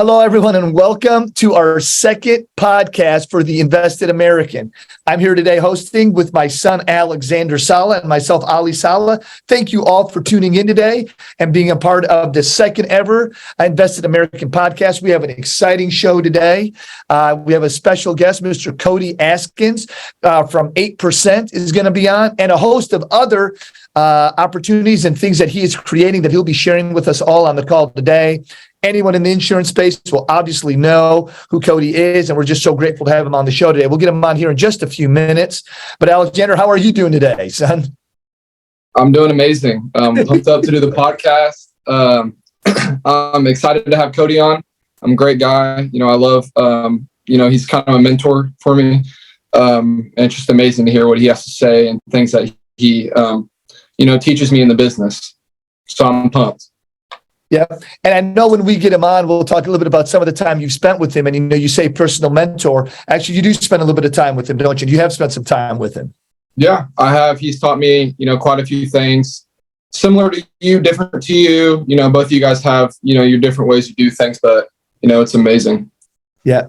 Hello, everyone, and welcome to our second podcast for the Invested American. I'm here today hosting with my son, Alexander Saleh, and myself, Allie Saleh. Thank you all for tuning in today and being a part of the second ever Invested American podcast. We have an exciting show today. We have a special guest, Mr. Cody Askins from 8% is going to be on, and a host of other opportunities and things that he is creating that he'll be sharing with us all on the call today. Anyone in the insurance space will obviously know who Cody is, and we're just so grateful to have him on the show today. We'll get him on here in just a few minutes. But Alexander, how are you doing today, son? I'm doing amazing. Pumped up to do the podcast. I'm excited to have Cody on. I'm a great guy. I love, he's kind of a mentor for me. And it's just amazing to hear what he has to say and things that he, teaches me in the business. So I'm pumped. Yeah. And I know when we get him on, we'll talk a little bit about some of the time you've spent with him. And, you say personal mentor. Actually, you do spend a little bit of time with him, don't you? You have spent some time with him. Yeah, I have. He's taught me, quite a few things similar to you, different to you. Both of you guys have, your different ways to do things, but, it's amazing. Yeah.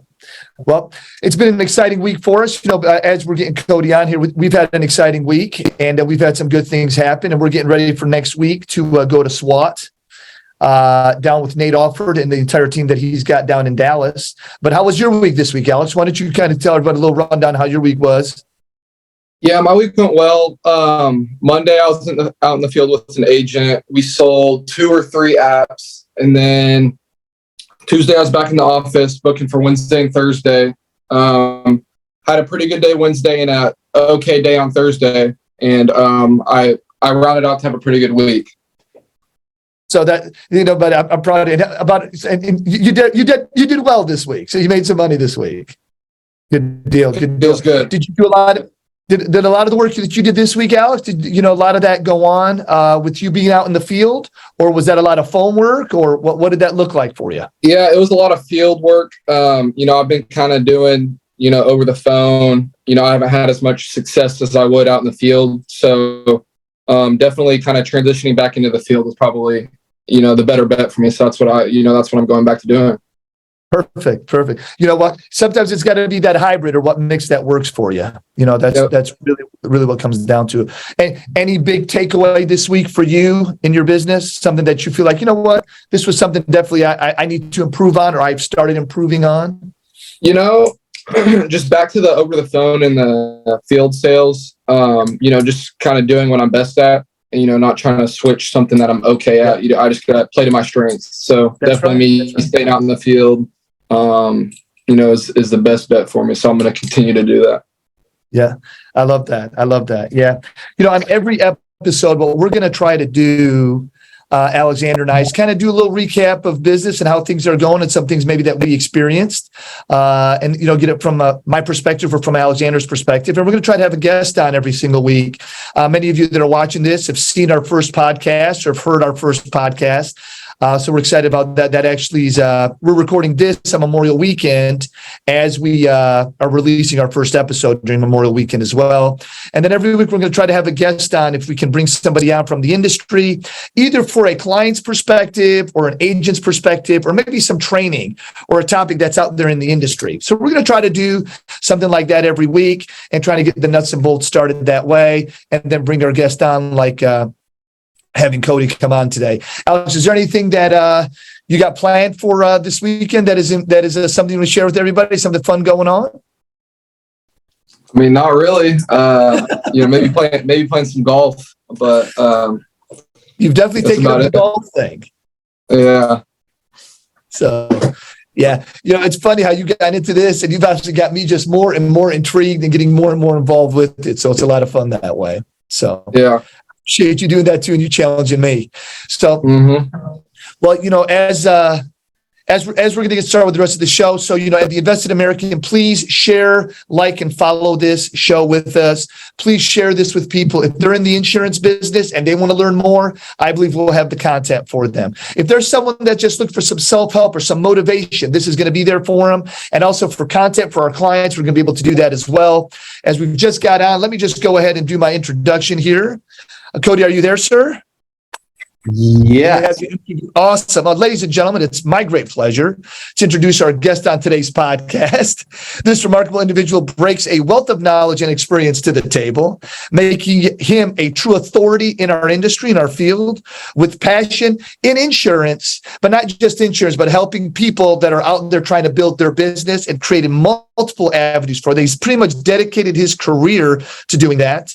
Well, it's been an exciting week for us. As we're getting Cody on here, we've had an exciting week and we've had some good things happen, and we're getting ready for next week to go to SWAT. Down with Nate Alford and the entire team that he's got down in Dallas. But how was your week this week, Alex? Why don't you kind of tell everybody a little rundown how your week was? Yeah, my week went well. Monday, I was out in the field with an agent. We sold 2 or 3 apps. And then Tuesday, I was back in the office booking for Wednesday and Thursday. Had a pretty good day Wednesday and an okay day on Thursday. And I rounded out to have a pretty good week. So that, but I'm proud about it. And you did well this week. So you made some money this week. Good deal. Good deal. Feels good. Did you do a lot of, did a lot of the work that you did this week, Alex? Did a lot of that go on with you being out in the field, or was that a lot of phone work, or what did that look like for you? Yeah, it was a lot of field work. I've been kind of doing, over the phone. I haven't had as much success as I would out in the field. So definitely kind of transitioning back into the field is probably, the better bet for me. So that's what I'm going back to doing. Perfect. You know what? Sometimes it's got to be that hybrid or what mix that works for you. That's really what comes down to. And any big takeaway this week for you in your business? Something that you feel like, this was something definitely I need to improve on, or I've started improving on? Just back to the over the phone and the field sales, just kind of doing what I'm best at. Not trying to switch something that I'm okay at. I just got to play to my strengths. So that's definitely right. Staying out in the field, is the best bet for me. So I'm going to continue to do that. Yeah, I love that. Yeah. On every episode, what we're going to try to do, Alexander and I, is kind of do a little recap of business and how things are going and some things maybe that we experienced and, get it from my perspective or from Alexander's perspective. And we're going to try to have a guest on every single week. Many of you that are watching this have seen our first podcast or have heard our first podcast. So we're excited about that. That actually is, we're recording this on Memorial Weekend as we are releasing our first episode during Memorial Weekend as well. And then every week we're going to try to have a guest on if we can bring somebody on from the industry, either for a client's perspective or an agent's perspective, or maybe some training or a topic that's out there in the industry. So we're going to try to do something like that every week and try to get the nuts and bolts started that way, and then bring our guest on like having Cody come on today. Alex, is there anything that you got planned for this weekend that is something you want to share with everybody? Something fun going on? I mean, not really. Maybe playing some golf, but you've definitely taken up the golf thing. Yeah. So, yeah, it's funny how you got into this, and you've actually got me just more and more intrigued and getting more and more involved with it. So it's a lot of fun that way. So yeah. Appreciate you doing that too, and you challenging me. So, well, as we're going to get started with the rest of the show, so at the Invested American, please share, like, and follow this show with us. Please share this with people. If they're in the insurance business and they want to learn more, I believe we'll have the content for them. If there's someone that just looks for some self-help or some motivation, this is going to be there for them. And also for content for our clients, we're going to be able to do that as well. As we've just got on, let me just go ahead and do my introduction here. Cody, are you there, sir? Yeah. Awesome. Ladies and gentlemen, it's my great pleasure to introduce our guest on today's podcast. This remarkable individual breaks a wealth of knowledge and experience to the table, making him a true authority in our industry, in our field, with passion in insurance, but not just insurance, but helping people that are out there trying to build their business and creating multiple avenues for that. He's pretty much dedicated his career to doing that.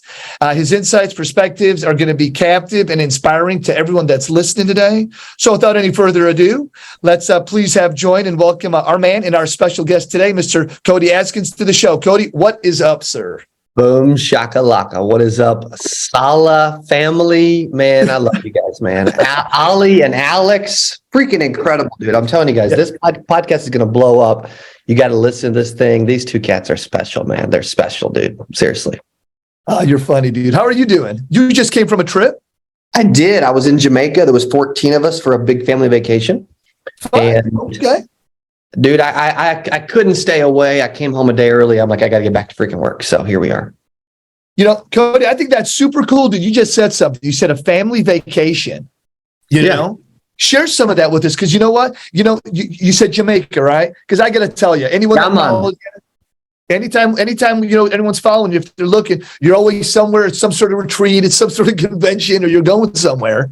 His insights, perspectives are going to be captive and inspiring to everyone that's listening today. So without any further ado, let's please have join and welcome our man and our special guest today, Mr. Cody Askins, to the show. Cody, what is up, sir? Boom, shakalaka. What is up, Saleh family? Man, I love you guys, man. Allie and Alex, freaking incredible, dude. I'm telling you guys, this podcast is going to blow up. You got to listen to this thing. These two cats are special, man. They're special, dude. Seriously. Oh, you're funny, dude. How are you doing? You just came from a trip? I did. I was in Jamaica. There was 14 of us for a big family vacation. And okay. Dude, I couldn't stay away. I came home a day early. I'm like, I got to get back to freaking work. So here we are. You know, Cody, I think that's super cool, dude. You just said something. You said a family vacation. You know, share some of that with us. Because you know what? You know, you said Jamaica, right? Because I got to tell you, anytime, you know, anyone's following you, if they're looking, you're always somewhere at some sort of retreat, at some sort of convention, or you're going somewhere,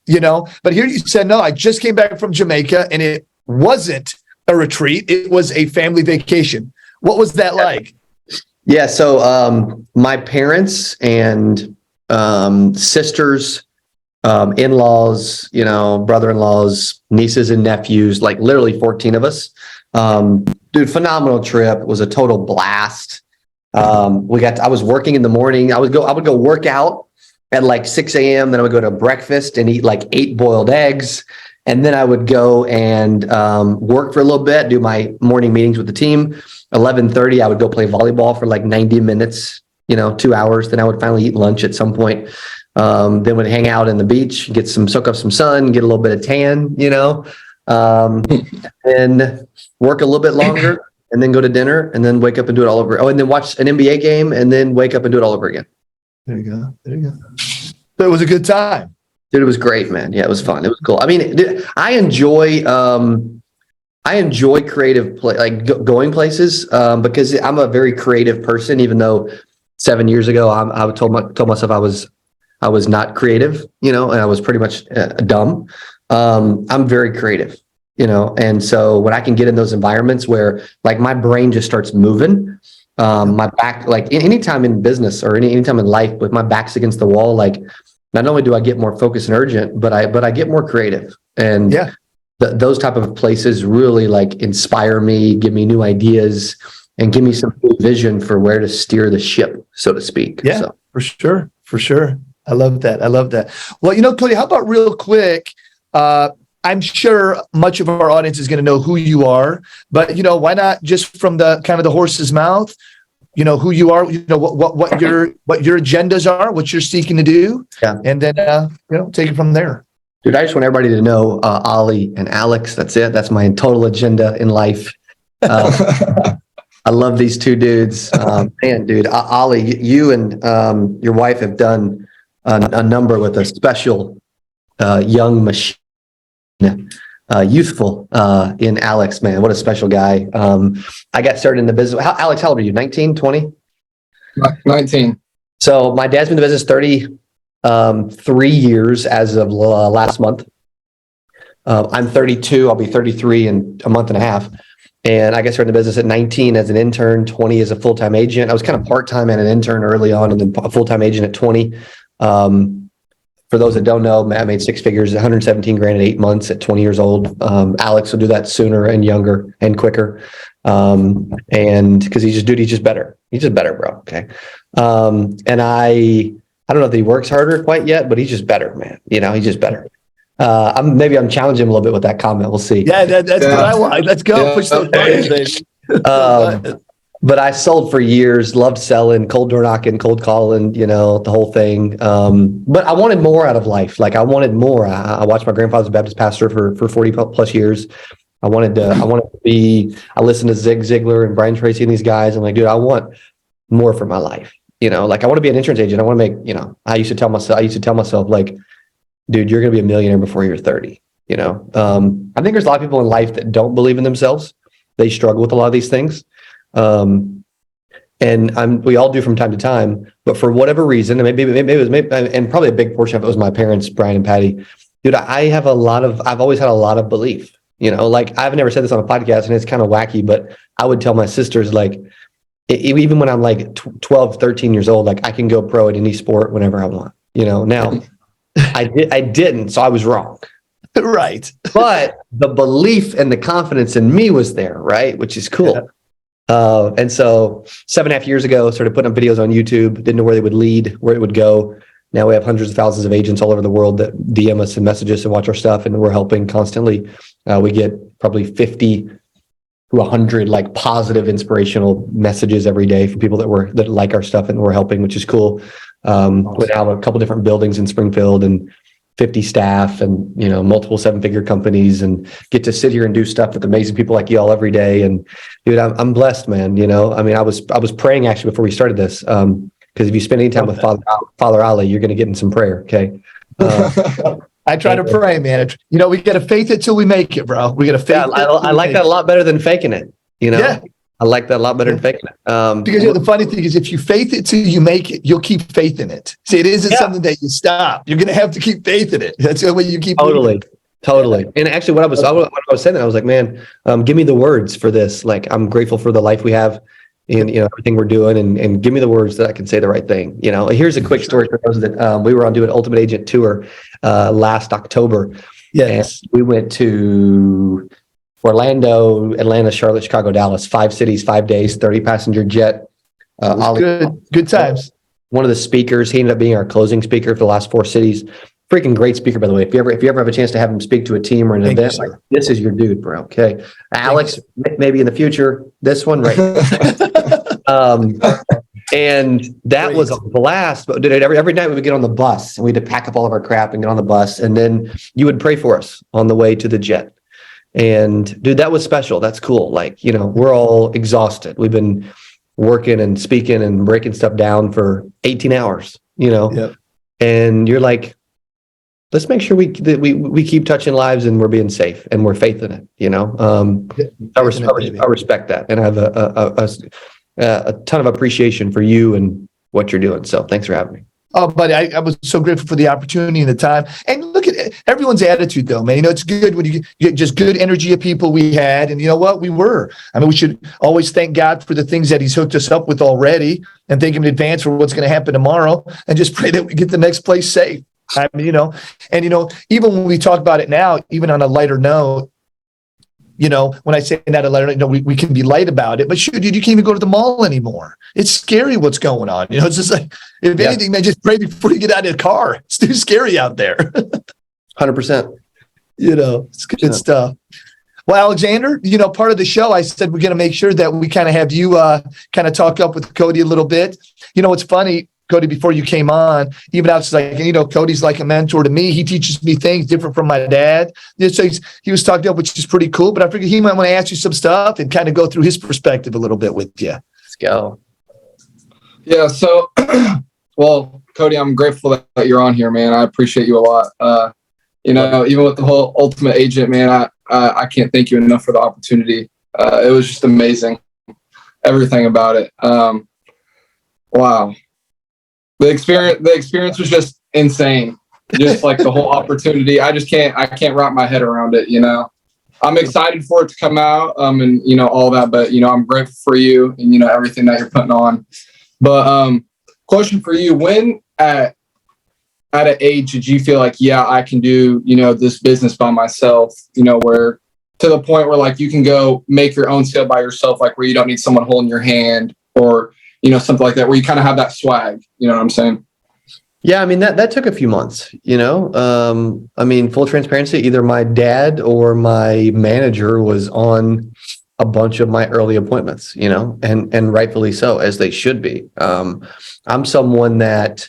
you know. But here you said, no, I just came back from Jamaica and it wasn't a retreat. It was a family vacation. What was that like? Yeah. So my parents and sisters, in-laws, you know, brother-in-laws, nieces and nephews, like literally 14 of us. Dude, phenomenal trip. It was a total blast. I was working in the morning. I would go work out at like 6 a.m. Then I would go to breakfast and eat like 8 boiled eggs. And then I would go and work for a little bit, do my morning meetings with the team. 11:30, I would go play volleyball for like 90 minutes, you know, 2 hours. Then I would finally eat lunch at some point. Then would hang out in the beach, soak up some sun, get a little bit of tan, you know, and work a little bit longer and then go to dinner and then wake up and do it all over. Oh, and then watch an NBA game and then wake up and do it all over again. There you go. So it was a good time. Dude, it was great, man. Yeah, it was fun. It was cool. I mean, dude, I enjoy creative going places because I'm a very creative person. Even though 7 years ago I told myself I was not creative, you know, and I was pretty much dumb. I'm very creative, you know, and so when I can get in those environments where like my brain just starts moving, my back, like anytime in business or anytime in life with my back's against the wall, like not only do I get more focused and urgent, but I get more creative. And those type of places really like inspire me, give me new ideas, and give me some new vision for where to steer the ship, so to speak. Yeah, so. For sure. I love that. Well, you know, Cody, how about real quick? I'm sure much of our audience is going to know who you are, but you know, why not just from the kind of the horse's mouth, you know, who you are, you know, what your agendas are, what you're seeking to do. Yeah. And then, you know, take it from there. Dude, I just want everybody to know, Allie and Alex, that's it. That's my total agenda in life. I love these two dudes. Man, dude, Allie, you and your wife have done a number with a special young machine, youthful in Alex, man. What a special guy. I got started in the business. Alex, how old are you? 19, 20? 19. So my dad's been in the business 33 years as of last month. I'm 32. I'll be 33 in a month and a half. And I got started in the business at 19 as an intern, 20 as a full-time agent. I was kind of part-time and an intern early on and then a full-time agent at 20. For those that don't know, I made 6 figures, 117 grand in 8 months at 20 years old. Alex will do that sooner and younger and quicker. And because he's just better. He's just better, bro. Okay. And I don't know if he works harder quite yet, but he's just better, man. You know, he's just better. I'm challenging him a little bit with that comment. We'll see. Yeah, that's what I want. Let's go. Yeah. Push those buttons, baby. But I sold for years, loved selling, cold door knocking, cold calling, you know, the whole thing. But I wanted more out of life. Like I wanted more. I watched my grandfather's a Baptist pastor for 40 plus years. I listened to Zig Ziglar and Brian Tracy and these guys. I'm like, dude, I want more for my life. You know, like I want to be an insurance agent. I want to make, you know, I used to tell myself like, dude, you're going to be a millionaire before you're 30. I think there's a lot of people in life that don't believe in themselves. They struggle with a lot of these things. And we all do from time to time, but for whatever reason, and maybe it was, and probably a big portion of it was my parents, Brian and Patty. Dude, I've always had a lot of belief, like I've never said this on a podcast and it's kind of wacky, but I would tell my sisters, like, even when I'm like 12, 13 years old, like I can go pro at any sport whenever I want, now I didn't, so I was wrong. Right. But the belief and the confidence in me was there, right? Which is cool. Yeah. And so 7.5 years ago, started putting up videos on YouTube, didn't know where they would lead, where it would go. Now we have hundreds of thousands of agents all over the world that DM us and message us and watch our stuff, and we're helping constantly. We get probably 50 to 100 like positive, inspirational messages every day from people that like our stuff and we're helping, which is cool. Awesome. We have a couple different buildings in Springfield and 50 staff and, multiple 7-figure companies, and get to sit here and do stuff with amazing people like y'all every day. And dude, I'm blessed, man. I was praying actually before we started this. Because if you spend any time with Father Ali, you're going to get in some prayer. Okay. I try to pray, man. We got to faith it till we make it, bro. We got to faith it. I like that a lot better than faking it. Yeah. I like that a lot better than faking it. Because the funny thing is, if you faith it till you make it, you'll keep faith in it. See, it isn't something that you stop. You're going to have to keep faith in it. That's the way you keep. Totally. And actually, what I was saying, I was like, man, give me the words for this. Like, I'm grateful for the life we have, and everything we're doing, and give me the words that I can say the right thing. Here's a quick story for those that we were on doing Ultimate Agent Tour last October. Yes, and we went to Orlando, Atlanta, Charlotte, Chicago, Dallas, 5 cities, 5 days, 30 passenger jet. Good times. One of the speakers, he ended up being our closing speaker for the last 4 cities. Freaking great speaker, by the way. If you ever have a chance to have him speak to a team or an event, like, this is your dude, bro. Okay, Alex, maybe in the future. This one, right? And that was a blast. But dude, every night we would get on the bus and we had to pack up all of our crap and get on the bus, and then you would pray for us on the way to the jet. And dude, that was special. That's cool. Like, we're all exhausted. We've been working and speaking and breaking stuff down for 18 hours, Yep. And you're like, let's make sure we keep touching lives and we're being safe and we're faith in it. I respect that. And I have a ton of appreciation for you and what you're doing. So thanks for having me. Oh, buddy, I was so grateful for the opportunity and the time. And look at everyone's attitude, though, man. It's good when you get just good energy of people we had. And you know what? We were. We should always thank God for the things that he's hooked us up with already, and thank him in advance for what's going to happen tomorrow, and just pray that we get the next place safe. Even when we talk about it now, even on a lighter note, when I say that a lighter note, we can be light about it, but shoot, dude, you can't even go to the mall anymore. It's scary what's going on. It's just like, if anything, man, just pray before you get out of the car. It's too scary out there. 100%. It's good stuff. Well, Alexander, part of the show, I said we're going to make sure that we kind of have you kind of talk up with Cody a little bit. It's funny, Cody, before you came on, even Alex is like, Cody's like a mentor to me. He teaches me things different from my dad. So he was talking up, which is pretty cool. But I figured he might want to ask you some stuff and kind of go through his perspective a little bit with you. Let's go. Yeah. So, well, Cody, I'm grateful that you're on here, man. I appreciate you a lot. Even with the whole Ultimate Agent, man, I can't thank you enough for the opportunity. It was just amazing. Everything about it. Wow. The experience was just insane. Just like the whole opportunity. I can't wrap my head around it, I'm excited for it to come out, and all that, but I'm grateful for you and everything that you're putting on. But question for you, when at an age did you feel like, I can do, this business by myself, where to the point where like you can go make your own sale by yourself, like where you don't need someone holding your hand, or something like that, where you kind of have that swag, you know what I'm saying? Yeah. That took a few months, full transparency, either my dad or my manager was on a bunch of my early appointments, and rightfully so, as they should be. I'm someone that,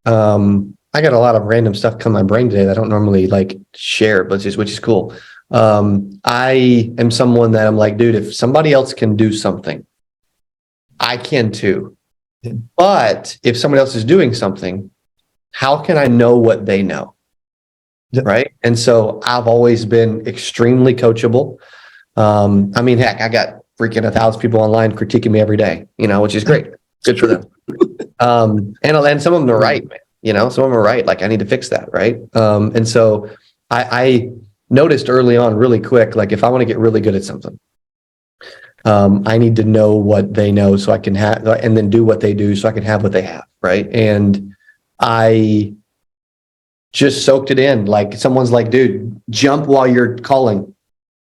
I got a lot of random stuff come in my brain today that I don't normally like share, but which is cool. I am someone that I'm like, dude, if somebody else can do something, I can too. But if somebody else is doing something, how can I know what they know? Yep. Right. And so I've always been extremely coachable. I mean, heck, I got freaking 1,000 people online critiquing me every day, which is great. Good for them. And some of them are right, man. Some of them are right. Like, I need to fix that. Right. And so I noticed early on really quick, like, if I want to get really good at something, I need to know what they know so I can have, and then do what they do so I can have what they have. Right. And I just soaked it in. Like, someone's like, dude, jump while you're calling.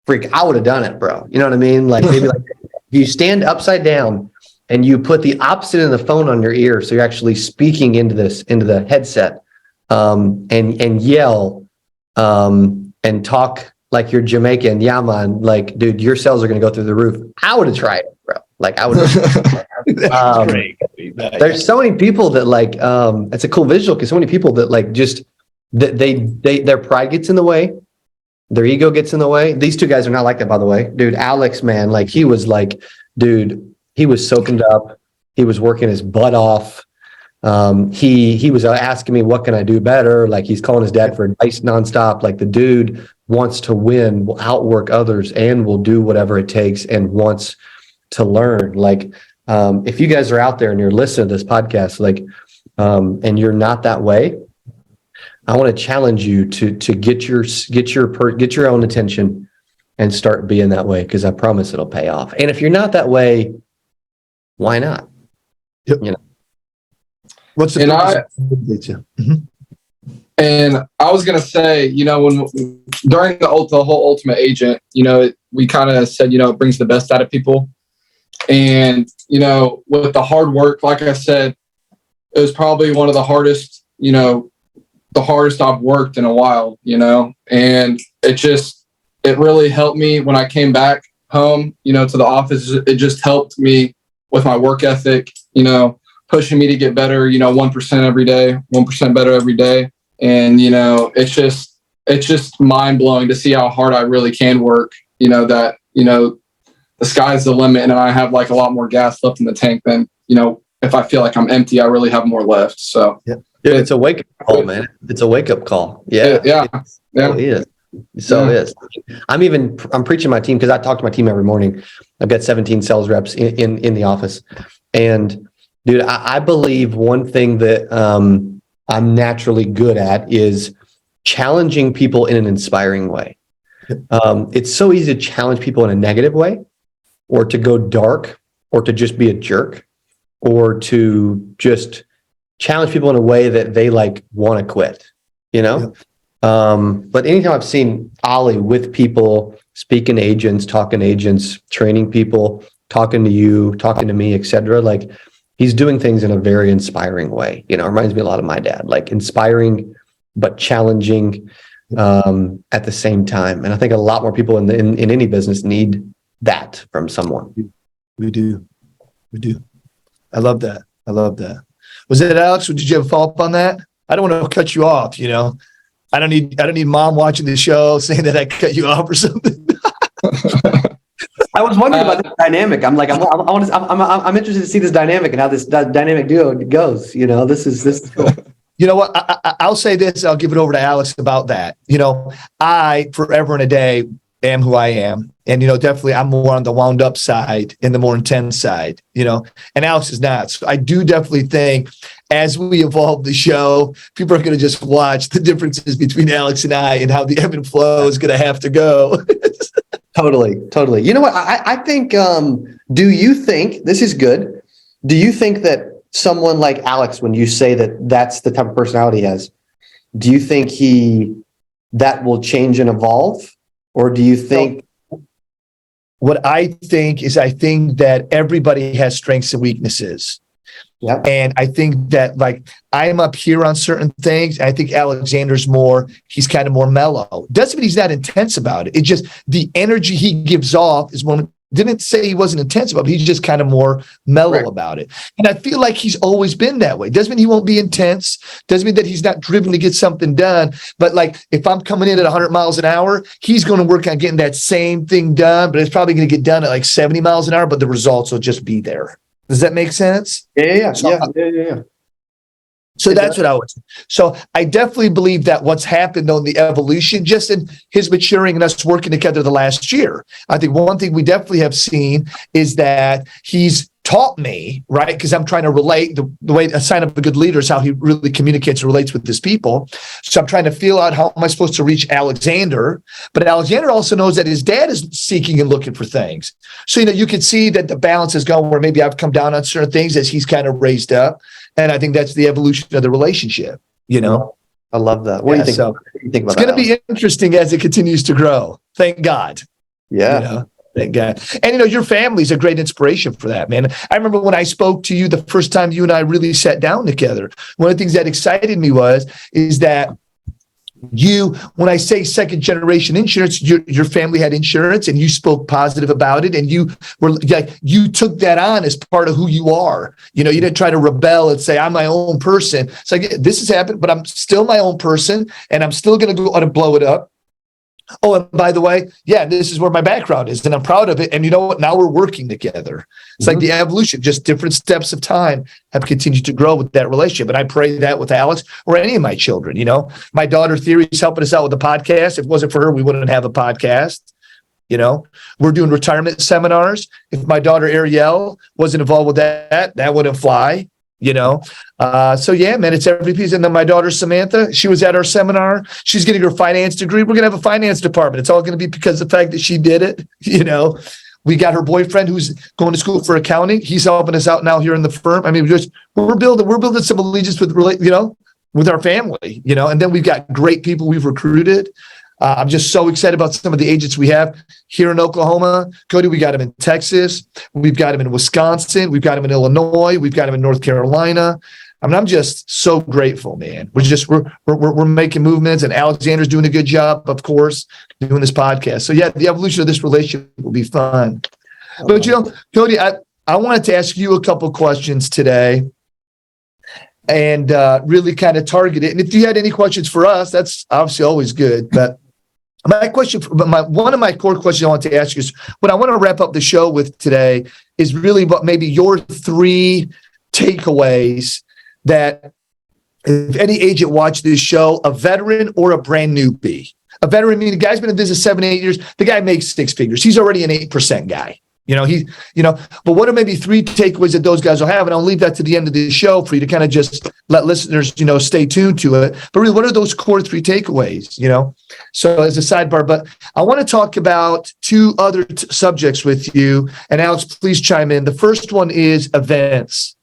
Freak, I would have done it, bro. You know what I mean? Like, maybe like you stand upside down and you put the opposite of the phone on your ear, so you're actually speaking into the headset, and yell, and talk like you're Jamaican. Yeah, man. Like, dude, your sales are going to go through the roof. I would have tried it, bro. Like, I would have. There's so many people that like, it's a cool visual, because so many people that like just that their pride gets in the way. Their ego gets in the way. These two guys are not like that, by the way. Dude, Alex, man, like, he was like, dude, he was soaking up. He was working his butt off. He was asking me, what can I do better? Like, he's calling his dad for advice nonstop. Like, the dude wants to win, will outwork others, and will do whatever it takes, and wants to learn. Like, if you guys are out there and you're listening to this podcast, like, and you're not that way, I want to challenge you to get your own attention and start being that way, because I promise it'll pay off. And if you're not that way, why not? Yep. What's the And I was gonna say, when during the whole Ultimate Agent, we kind of said, it brings the best out of people, and with the hard work, like I said, it was probably one of the hardest, the hardest I've worked in a while, and it really helped me when I came back home, to the office. It just helped me with my work ethic, pushing me to get better, 1% every day, 1% better every day. And, it's just mind blowing to see how hard I really can work, that, the sky's the limit, and I have like a lot more gas left in the tank than, if I feel like I'm empty, I really have more left. So yeah, it's a wake up call, man. It's a wake up call. Yeah. It is. So it is. I'm preaching my team, because I talk to my team every morning. I've got 17 sales reps in the office. And dude, I believe one thing that I'm naturally good at is challenging people in an inspiring way. It's so easy to challenge people in a negative way, or to go dark, or to just be a jerk, or to just challenge people in a way that they like want to quit, But anytime I've seen Ollie with people, speaking to agents, talking to agents, training people, talking to you, talking to me, etc., like, he's doing things in a very inspiring way. It reminds me a lot of my dad, like, inspiring but challenging at the same time. And I think a lot more people in any business need that from someone. We do. I love that. Was it Alex? Did you have a follow-up on that? I don't want to cut you off. I don't need mom watching the show saying that I cut you off or something. I was wondering about this dynamic. I'm like, I'm interested to see this dynamic and how this dynamic duo goes. This is cool. You know what? I'll say this. I'll give it over to Alex about that. I forever and a day am who I am. And, definitely I'm more on the wound up side and the more intense side, and Alex is not. So I do definitely think as we evolve the show, people are going to just watch the differences between Alex and I, and how the ebb and flow is going to have to go. Totally. You know what? I think, do you think, this is good. Do you think that someone like Alex, when you say that that's the type of personality he has, do you think that will change and evolve? Or do you think? What I think that everybody has strengths and weaknesses. Yeah. And I think that, like, I'm up here on certain things. I think Alexander's he's kind of more mellow. Doesn't mean he's not intense about it. It's just the energy he gives off is more. Didn't say he wasn't intense about it. He's just kind of more mellow about it. And I feel like he's always been that way. Doesn't mean he won't be intense. Doesn't mean that he's not driven to get something done. But like, if I'm coming in at 100 miles an hour, he's going to work on getting that same thing done, but it's probably going to get done at like 70 miles an hour, but the results will just be there. Does that make sense? Yeah. So that's what I was. So I definitely believe that what's happened on the evolution, just in his maturing and us working together the last year. I think one thing we definitely have seen is that he's taught me, right? Because I'm trying to relate the way a sign of a good leader is how he really communicates and relates with his people. So I'm trying to feel out how am I supposed to reach Alexander, but Alexander also knows that his dad is seeking and looking for things. So, you can see that the balance is going where maybe I've come down on certain things as he's kind of raised up. And I think that's the evolution of the relationship, I love that. What do you think? So what do you think about it's going to that? be interesting as it continues to grow. Thank God. Yeah. Thank God. And, your family's a great inspiration for that, man. I remember when I spoke to you the first time you and I really sat down together, one of the things that excited me is that when I say second generation insurance, your family had insurance and you spoke positive about it. And you took that on as part of who you are. You didn't try to rebel and say, I'm my own person. It's like, this has happened, but I'm still my own person and I'm still going to go out and blow it up. Oh, and by the way, this is where my background is and I'm proud of it. And you know what? Now we're working together. It's like the evolution, just different steps of time have continued to grow with that relationship. And I pray that with Alex or any of my children. My daughter Theory is helping us out with the podcast. If it wasn't for her, we wouldn't have a podcast. We're doing retirement seminars. If my daughter Ariel wasn't involved with that wouldn't fly. So man, it's every piece. And then my daughter Samantha, she was at our seminar. She's getting her finance degree. We're gonna have a finance department. It's all gonna be because of the fact that she did it. We got her boyfriend who's going to school for accounting. He's helping us out now here in the firm. I mean, we're building some allegiance with our family. And then we've got great people we've recruited. I'm just so excited about some of the agents we have here in Oklahoma. Cody, we got him in Texas. We've got him in Wisconsin. We've got him in Illinois. We've got him in North Carolina. I mean, I'm just so grateful, man. We're making movements, and Alexander's doing a good job, of course, doing this podcast. So the evolution of this relationship will be fun. But Cody, I wanted to ask you a couple questions today. And really kind of target it. And if you had any questions for us, that's obviously always good. But one of my core questions I want to ask you is what I want to wrap up the show with today is really what maybe your 3 takeaways that if any agent watched this show, a veteran or a brand newbie. A veteran meaning the guy's been in business 7-8 years. The guy makes 6 figures. He's already an 8% guy. But what are maybe 3 takeaways that those guys will have? And I'll leave that to the end of the show for you to kind of just let listeners, stay tuned to it. But really, what are those core 3 takeaways, So as a sidebar, but I want to talk about 2 other subjects with you. And Alex, please chime in. The first one is events.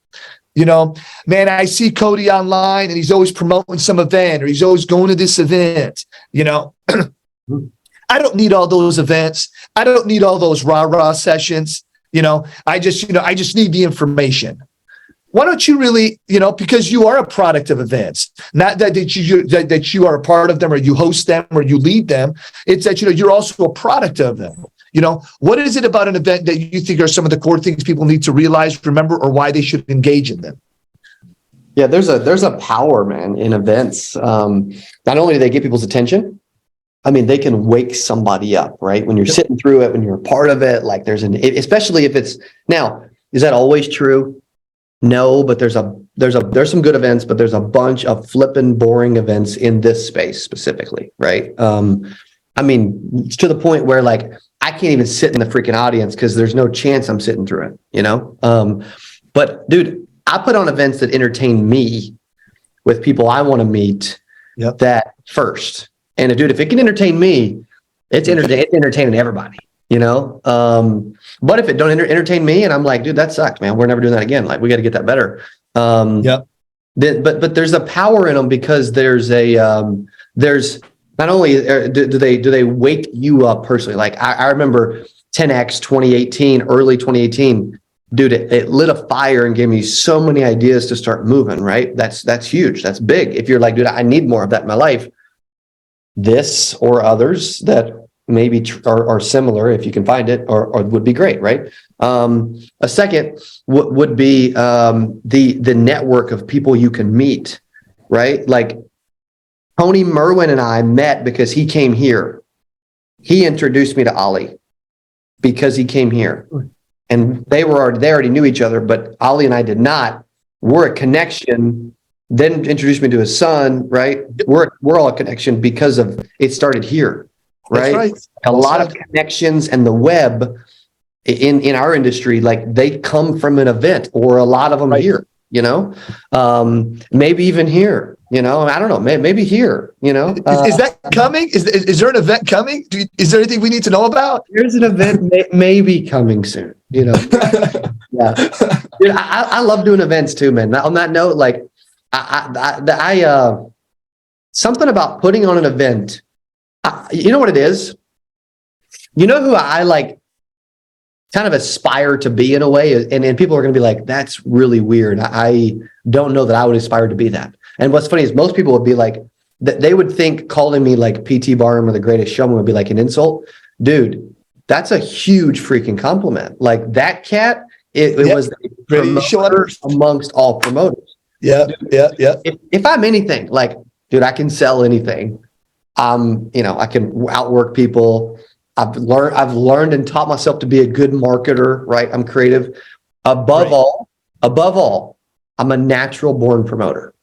Man, I see Cody online and he's always promoting some event or he's always going to this event, I don't need all those events. I don't need all those rah-rah sessions. I just need the information. Why don't you really, because you are a product of events, not that you are a part of them or you host them or you lead them. It's that, you're also a product of them. What is it about an event that you think are some of the core things people need to realize, remember, or why they should engage in them? Yeah, there's a power, man, in events. Not only do they get people's attention, I mean, they can wake somebody up, right? When you're sitting through it, when you're a part of it, like especially if it's now, is that always true? No, but there's some good events, but there's a bunch of flippin' boring events in this space specifically, right? I mean, to the point where like I can't even sit in the freaking audience because there's no chance I'm sitting through it, But dude, I put on events that entertain me with people I want to meet. That first. And dude, if it can entertain me, it's entertaining everybody, But if it don't entertain me, and I'm like, dude, that sucks, man. We're never doing that again. Like, we got to get that better. But there's a power in them because there's not only do they wake you up personally. Like I remember 10X 2018, early 2018. Dude, it lit a fire and gave me so many ideas to start moving. Right? That's huge. That's big. If you're like, dude, I need more of that in my life. This or others that maybe are similar, if you can find it, or would be great, right? A second would be the network of people you can meet, right? Like Tony Merwin and I met because he came here. He introduced me to Allie because he came here, and they already knew each other, but Allie and I did not. We're a connection then introduced me to his son, right? We're all a connection because of it started here, right? That's right. A Well lot said. of connections and the web in our industry, like they come from an event or a lot of them Right. here, maybe even here, I don't know, maybe here, Is that coming? Is there an event coming? Is there anything we need to know about? there's an event maybe coming soon, yeah. Dude, I love doing events too, man. On that note, like something about putting on an event, you know what it is? You know who I like kind of aspire to be in a way, and people are going to be like, that's really weird. I don't know that I would aspire to be that. And what's funny is most people would be like, they would think calling me like PT Barnum or the greatest showman would be like an insult. Dude, that's a huge freaking compliment. Like that cat, it was the Greatest show on earth. amongst all promoters. Yeah. If I'm anything, like, dude, I can sell anything. I can outwork people. I've learned and taught myself to be a good marketer, right? I'm creative. Above all, I'm a natural born promoter.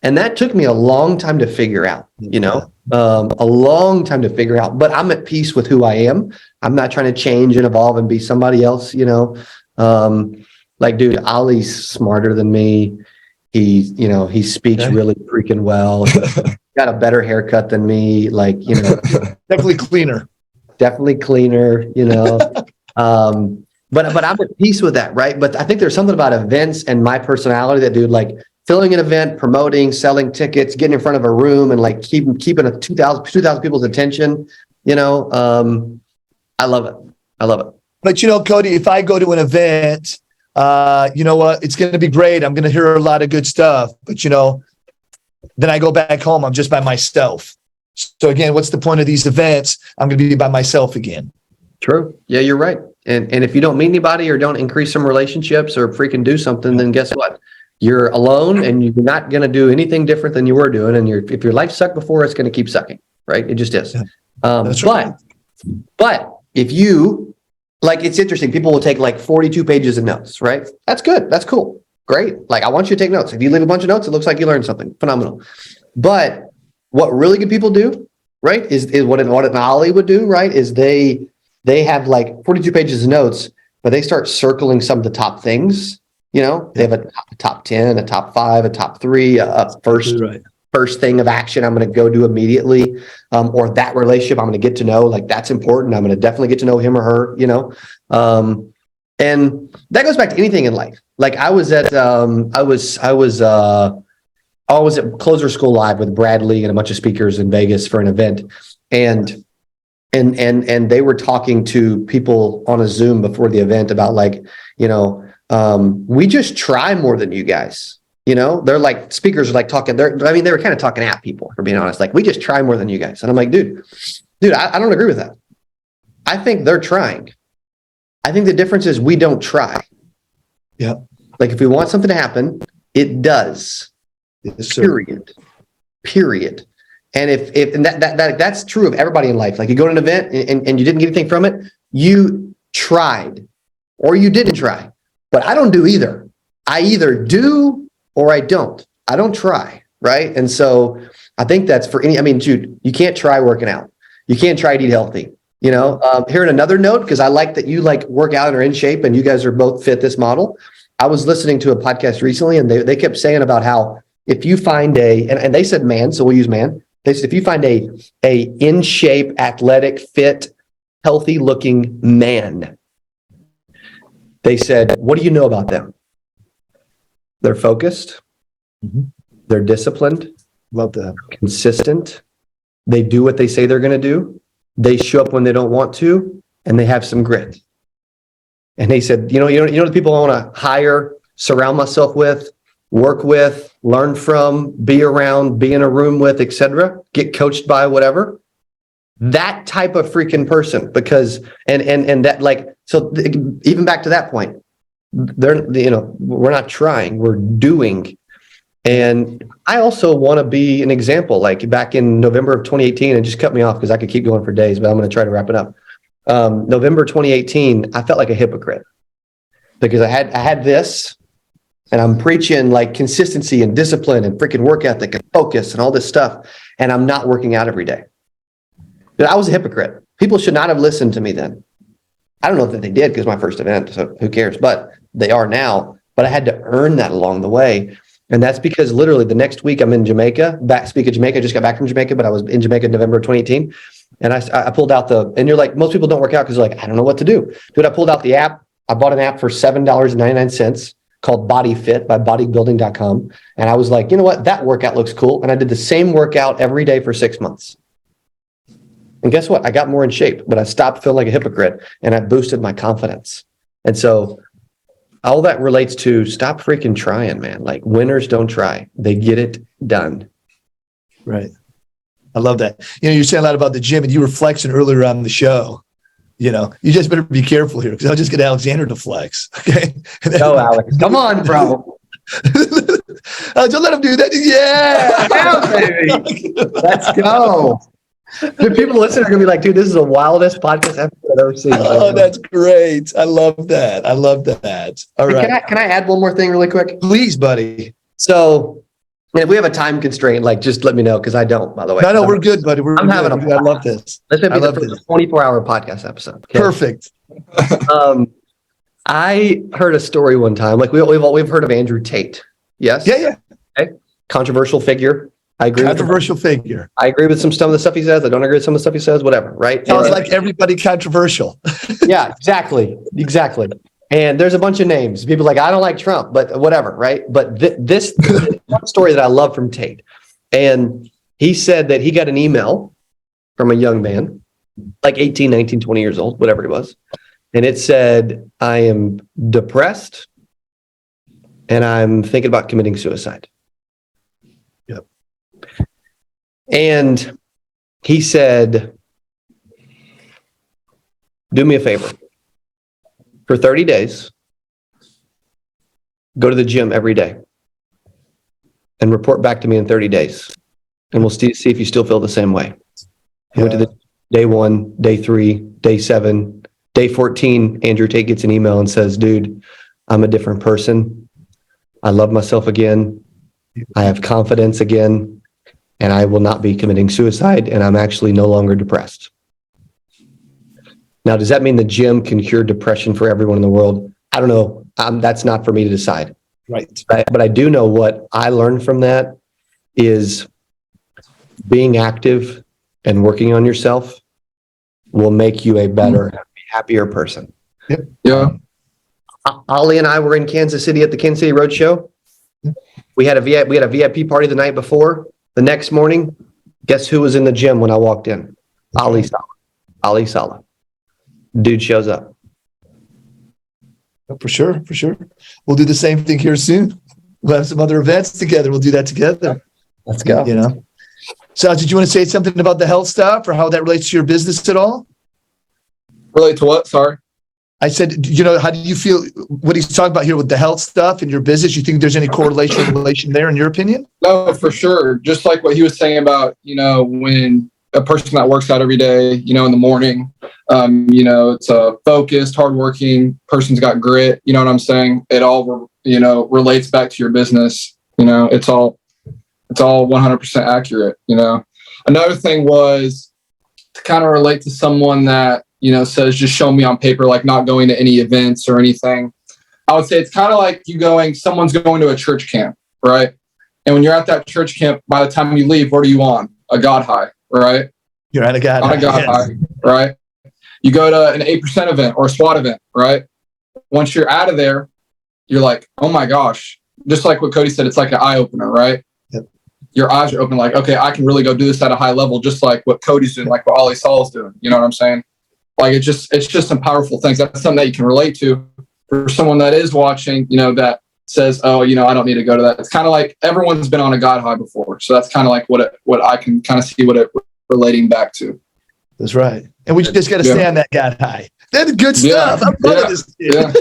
And that took me a long time to figure out, a long time to figure out, but I'm at peace with who I am. I'm not trying to change and evolve and be somebody else, like, dude, Ollie's smarter than me. He speaks really freaking well. Got a better haircut than me. Like, Definitely cleaner. Definitely cleaner, but I'm at peace with that, right? But I think there's something about events and my personality that, dude, like filling an event, promoting, selling tickets, getting in front of a room and like keeping a 2,000 people's attention, I love it. But Cody, if I go to an event, you know what? It's going to be great. I'm going to hear a lot of good stuff, but then I go back home. I'm just by myself. So again, what's the point of these events? I'm going to be by myself again. True. Yeah, you're right. And if you don't meet anybody or don't increase some relationships or freaking do something, then guess what? You're alone and you're not going to do anything different than you were doing. And if your life sucked before, it's going to keep sucking, right? It just is. Yeah. That's right. But if you, like, it's interesting. People will take like 42 pages of notes, right? That's good. That's cool. Great. Like, I want you to take notes. If you leave a bunch of notes, it looks like you learned something. Phenomenal. But what really good people do, right, is what an Ollie would do, right, is they have like 42 pages of notes, but they start circling some of the top things. They have a top 10, a top 5, a top 3, a first thing of action I'm going to go do immediately, or that relationship I'm going to get to know, like that's important. I'm going to definitely get to know him or her, and that goes back to anything in life. Like I was at Closer School Live with Bradley and a bunch of speakers in Vegas for an event. And they were talking to people on a Zoom before the event about like, we just try more than you guys, they're like, speakers are like talking, they were kind of talking at people, for being honest, like we just try more than you guys. And I'm like, dude, I don't agree with that. I think they're trying. I think the difference is we don't try. Yeah. Like if we want something to happen, it does. Yes, Period. And if that's true of everybody in life. Like you go to an event and you didn't get anything from it, you tried or you didn't try. But I don't do either. I either do or I don't. I don't try, right? And so I think that's for dude, you can't try working out. You can't try to eat healthy. Here in another note, because I like that you like work out and are in shape and you guys are both fit this model. I was listening to a podcast recently and they kept saying about how if you find and they said man, so we'll use man. They said, if you find a in shape, athletic, fit, healthy looking man, they said, what do you know about them? They're focused. Mm-hmm. They're disciplined. Love that. Consistent. They do what they say they're going to do. They show up when they don't want to, and they have some grit. And they said, you know the people I want to hire, surround myself with, work with, learn from, be around, be in a room with, etc., get coached by, whatever. That type of freaking person, because and that, like, so even back to that point, we're not trying, we're doing. And I also want to be an example. Like back in November of 2018, and just cut me off because I could keep going for days, but I'm going to try to wrap it up. November 2018, I felt like a hypocrite because I had this. and I'm preaching like consistency and discipline and freaking work ethic and focus and all this stuff. And I'm not working out every day. Dude, I was a hypocrite. People should not have listened to me then. I don't know that they did because my first event, so who cares? But they are now. But I had to earn that along the way. And that's because literally the next week I'm in Jamaica, speak of Jamaica, I just got back from Jamaica, but I was in Jamaica in November 2018. And I pulled out and you're like, most people don't work out because they're like, I don't know what to do. Dude, I pulled out the app. I bought an app for $7.99 called Body Fit by bodybuilding.com. And I was like, you know what? That workout looks cool. And I did the same workout every day for 6 months. And guess what? I got more in shape, but I stopped feeling like a hypocrite and I boosted my confidence. And so all that relates to stop freaking trying, man. Like winners don't try. They get it done. Right. I love that. You're saying a lot about the gym and you were flexing earlier on the show. You just better be careful here because I'll just get Alexander to flex. Okay. No, Alex. Come on, bro. Don't let him do that. Yeah. Baby. Let's go. Dude, people listening are going to be like, dude, this is the wildest podcast episode I've ever seen. Oh, that's great. I love that. All right. Can I add one more thing really quick? Please, buddy. So if we have a time constraint, like just let me know because I don't, by the way. No, we're good, buddy. I love this. This would be the 24-hour podcast episode. Okay? Perfect. I heard a story one time. Like we've heard of Andrew Tate. Yes? Yeah. Okay. Controversial figure. I agree. Controversial figure. I agree with some of the stuff he says. I don't agree with some of the stuff he says. Whatever. Right? Sounds like everybody controversial. Yeah, exactly. And there's a bunch of names. People like, I don't like Trump, but whatever. Right? But this one story that I love from Tate, and he said that he got an email from a young man, like 18, 19, 20 years old, whatever he was, and it said, "I am depressed, and I'm thinking about committing suicide." And he said, do me a favor. For 30 days, go to the gym every day and report back to me in 30 days. And we'll see if you still feel the same way. He went to the day 1, day 3, day 7, day 14. Andrew Tate gets an email and says, dude, I'm a different person. I love myself again. I have confidence again. And I will not be committing suicide, and I'm actually no longer depressed. Now, does that mean the gym can cure depression for everyone in the world? I don't know. That's not for me to decide. Right. But I do know what I learned from that is being active and working on yourself will make you a better, happier person. Yep. Yeah. Allie and I were in Kansas City at the Kansas City Roadshow. We had a VIP party the night before. The next morning, guess who was in the gym when I walked in? Allie Saleh. Dude shows up. For sure. We'll do the same thing here soon. We'll have some other events together. We'll do that together. Let's go. So did you want to say something about the health stuff or how that relates to your business at all? Relate to what? Sorry. I said, how do you feel what he's talking about here with the health stuff in your business? You think there's any correlation or relation there in your opinion? No, for sure. Just like what he was saying about, when a person that works out every day, in the morning, it's a focused, hardworking person's got grit. You know what I'm saying? It all, relates back to your business. It's all 100% accurate. Another thing was to kind of relate to someone that, says just show me on paper, like not going to any events or anything. I would say it's kind of like someone's going to a church camp, right? And when you're at that church camp, by the time you leave, what are you on? A God high, right? You're at a God high. On a God high, right? You go to an 8% event or a SWAT event, right? Once you're out of there, you're like, oh my gosh. Just like what Cody said, it's like an eye opener, right? Yep. Your eyes are open, like, okay, I can really go do this at a high level, just like what Cody's doing, like what Allie Saleh's doing. You know what I'm saying? Like it's just some powerful things. That's something that you can relate to for someone that is watching, that says, oh, I don't need to go to that. It's kind of like everyone's been on a God high before. So that's kind of like what I can kind of see what it relating back to. That's right. And we just got to stay on that God high. That's good stuff. I'm proud of this. Yeah.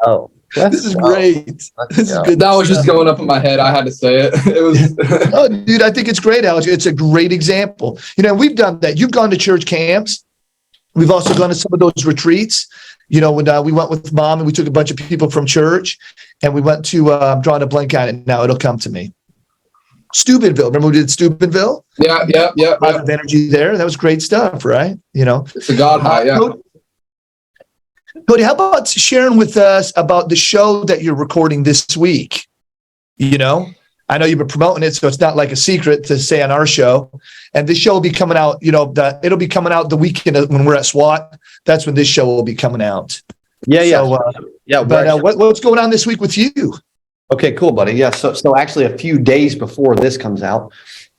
Oh, this is great. This is good. That was just going up in my head. I had to say it. It was. Oh, dude, I think it's great, Alex. It's a great example. We've done that. You've gone to church camps. We've also gone to some of those retreats, when we went with mom and we took a bunch of people from church and we went to, I'm drawing a blank on it now. It'll come to me. Steubenville. Remember we did Steubenville? Yeah. A lot of energy there. That was great stuff, right? It's a God high, yeah. Cody, how about sharing with us about the show that you're recording this week? I know you've been promoting it, so it's not like a secret to say on our show. And this show will be coming out, it'll be coming out the weekend when we're at SWAT. That's when this show will be coming out. Yeah. But what's going on this week with you? Okay, cool, buddy. Yeah. So actually a few days before this comes out,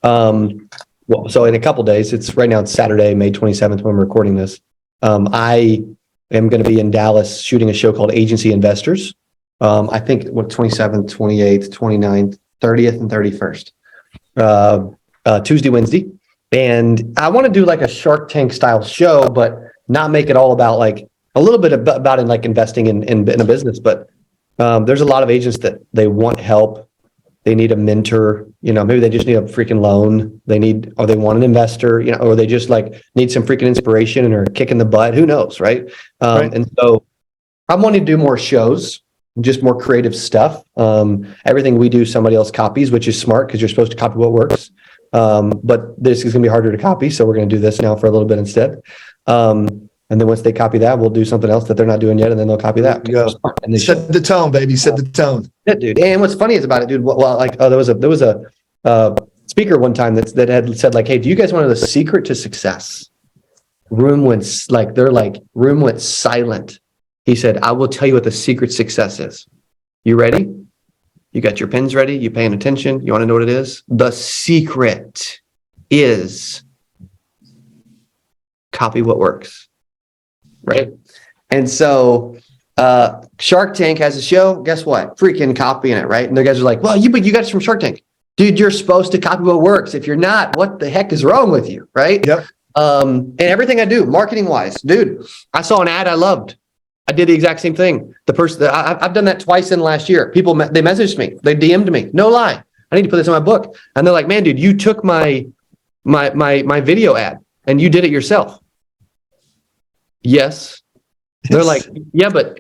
so in a couple days, it's Saturday, May 27th when I'm recording this. I am going to be in Dallas shooting a show called Agency Investors. I think 27th, 28th, 29th, 30th, and 31st, Tuesday, Wednesday. And I want to do like a Shark Tank style show, but not make it all about like a little bit about in like investing in a business. But there's a lot of agents that they want help. They need a mentor, maybe they just need a freaking loan. Or they want an investor, or they just like need some freaking inspiration and are kicking the butt. Who knows, right? Right. And so I'm wanting to do more shows, just more creative stuff. Everything we do, somebody else copies, which is smart because you're supposed to copy what works. But this is going to be harder to copy. So we're going to do this now for a little bit instead. And then once they copy that, we'll do something else that they're not doing yet. And then they'll copy that. And set the tone, baby. Set the tone. Yeah, dude. And what's funny is about it, dude. There was a speaker one time that had said like, hey, do you guys want to know the secret to success? Room went silent. He said, I will tell you what the secret success is. You ready? You got your pens ready? You paying attention? You want to know what it is? The secret is copy what works. Right? And so Shark Tank has a show. Guess what? Freaking copying it, right? And the guys are like, well, but you got it from Shark Tank. Dude, you're supposed to copy what works. If you're not, what the heck is wrong with you? Right? Yep. And everything I do, marketing wise, dude, I saw an ad I loved. I did the exact same thing. The person I've done that twice in the last year. People, they messaged me, they DM'd me. No lie. I need to put this in my book. And they're like, man, dude, you took my video ad and you did it yourself. Yes. They're like, yeah, but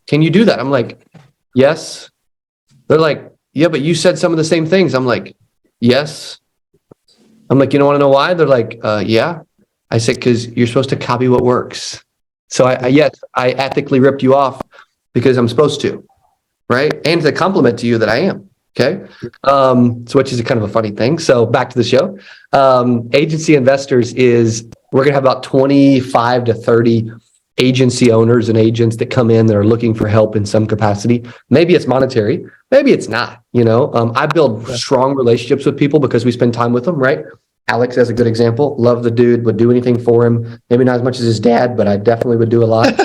can you do that? I'm like, yes. They're like, yeah, but you said some of the same things. I'm like, yes. I'm like, you don't want to know why? They're like, yeah. I said, because you're supposed to copy what works. So I ethically ripped you off because I'm supposed to, right? And it's a compliment to you that I am. Okay. So which is a kind of a funny thing. So back to the show. Agency Investors we're going to have about 25 to 30 agency owners and agents that come in that are looking for help in some capacity. Maybe it's monetary, maybe it's not, I build strong relationships with people because we spend time with them, right? Alex is a good example. Love the dude, would do anything for him. Maybe not as much as his dad, but I definitely would do a lot.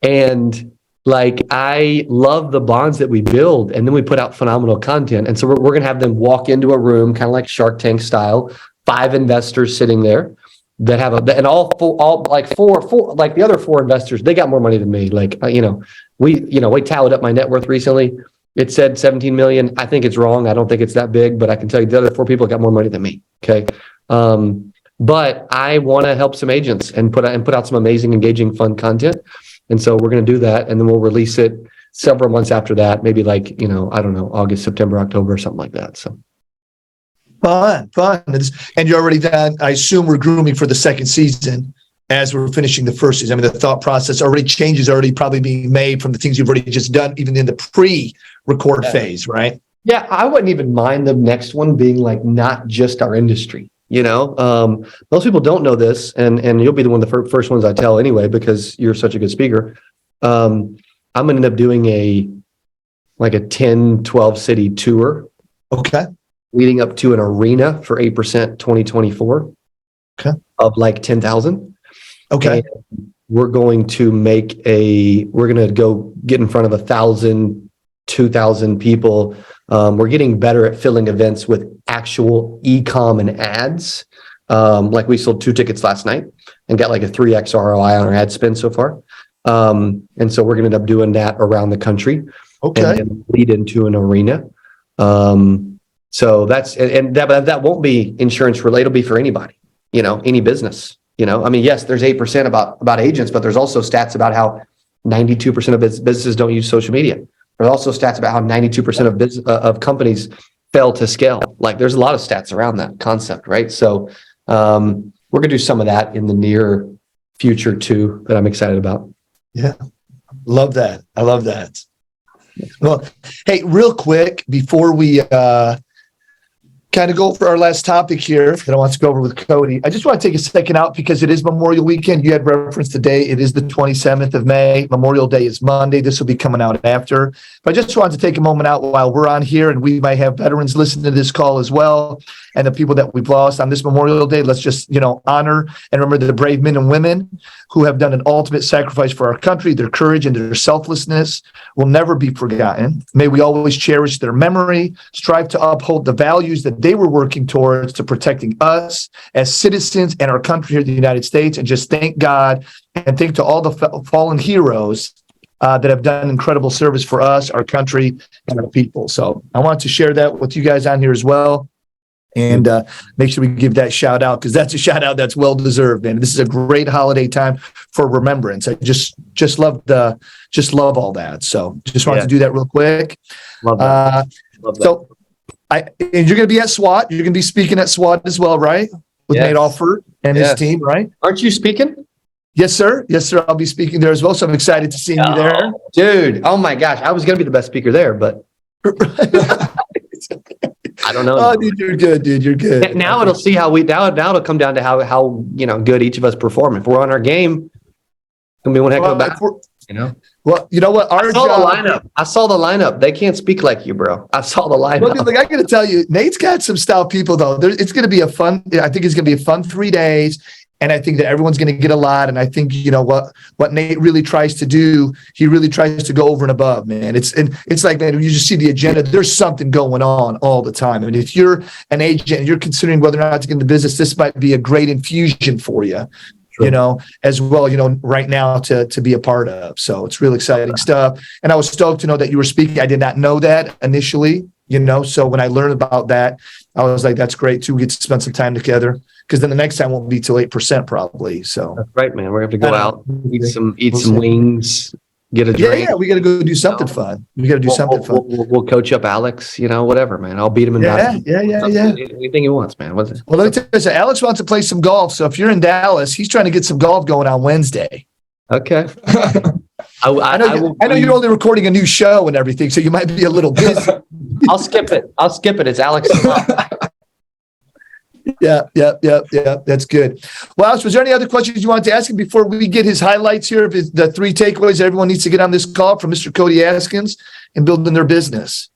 And like, I love the bonds that we build, and then we put out phenomenal content. And so we're going to have them walk into a room, kind of like Shark Tank style, 5 investors sitting there that have and all four, like the other 4 investors, they got more money than me. Like, we tallied up my net worth recently. It said 17 million. I think it's wrong. I don't think it's that big, but I can tell you the other 4 people got more money than me. Okay. But I want to help some agents and put out some amazing, engaging, fun content. And so we're going to do that. And then we'll release it several months after that, maybe like, I don't know, August, September, October, something like that. So fun. And you're already done. I assume we're grooming for the second season as we're finishing the first season. I mean, the thought process changes already probably being made from the things you've already just done, even in the pre-record phase, right? Yeah, I wouldn't even mind the next one being like not just our industry. Most people don't know this, and you'll be the one of the first ones I tell anyway because you're such a good speaker. I'm going to end up doing a 10, 12 city tour. Okay. Leading up to an arena for 8% 2024. Okay. Of like 10,000. Okay. And we're going to go get in front of 1,000, 2,000 people. We're getting better at filling events with actual e-com and ads. Like we sold 2 tickets last night and got like a 3x ROI on our ad spend so far. And so we're going to end up doing that around the country. Okay. And lead into an arena. So that's, and that won't be insurance related. It'll be for anybody, any business, I mean, yes, there's 8% about agents, but there's also stats about how 92% of businesses don't use social media. There's also stats about how 92% of companies fail to scale. Like there's a lot of stats around that concept, right? So we're gonna do some of that in the near future too, that I'm excited about. Yeah. Love that. I love that. Well, hey, real quick, before we kind of go for our last topic here that I want to go over with Cody, I just want to take a second out because it is Memorial Weekend. You had referenced the day. It is the 27th of May. Memorial Day is Monday. This will be coming out after. But I just wanted to take a moment out while we're on here, and we might have veterans listening to this call as well, and the people that we've lost on this Memorial Day. Let's just, honor and remember the brave men and women who have done an ultimate sacrifice for our country. Their courage and their selflessness will never be forgotten. May we always cherish their memory, strive to uphold the values that they were working towards to protecting us as citizens and our country here in the United States, and just thank God and thank to all the fallen heroes that have done incredible service for us, our country, and our people. So I want to share that with you guys on here as well. And make sure we give that shout out, because that's a shout out that's well deserved, man. This is a great holiday time for remembrance. I just love all that. So just wanted to do that real quick. Love that. Love that. So and you're going to be at SWAT. You're going to be speaking at SWAT as well, right? With Nate Alford and his team, right? Aren't you speaking? Yes, sir. Yes, sir. I'll be speaking there as well. So I'm excited to see you there. Dude. Oh my gosh. I was going to be the best speaker there, but I don't know. Oh, dude, you're good, dude. You're good. Now it'll see how now it'll come down to how good each of us perform. If we're on our game, it's gonna be one heck of a battle. Well, you know what? I saw the lineup. They can't speak like you, bro. I saw the lineup. Well, dude, I got to tell you, Nate's got some stout people though. It's going to be I think it's going to be a fun 3 days. And I think that everyone's going to get a lot. And I think, what Nate really tries to do, he really tries to go over and above, man. It's like, man, you just see the agenda. There's something going on all the time. I mean, if you're an agent and you're considering whether or not to get into business, this might be a great infusion for you, as well, right now to be a part of. So it's really exciting stuff. And I was stoked to know that you were speaking. I did not know that initially, so when I learned about that, I was like, that's great too. We get to spend some time together, because then the next time won't be till 8% probably. So that's right, man. We're going to have to go out, eat some wings, get a drink. Yeah, we got to go do something fun. We got to do something fun. We'll coach up Alex, whatever, man. I'll beat him in basketball. Yeah. Anything he wants, man. What's it? Well, let me tell you this. Alex wants to play some golf. So if you're in Dallas, he's trying to get some golf going on Wednesday. Okay. I know you're only recording a new show and everything, so you might be a little busy. I'll skip it. It's Alex. Yeah. That's good. Well, Alex, was there any other questions you wanted to ask him before we get his highlights here? The 3 takeaways that everyone needs to get on this call from Mr. Cody Askins and building their business.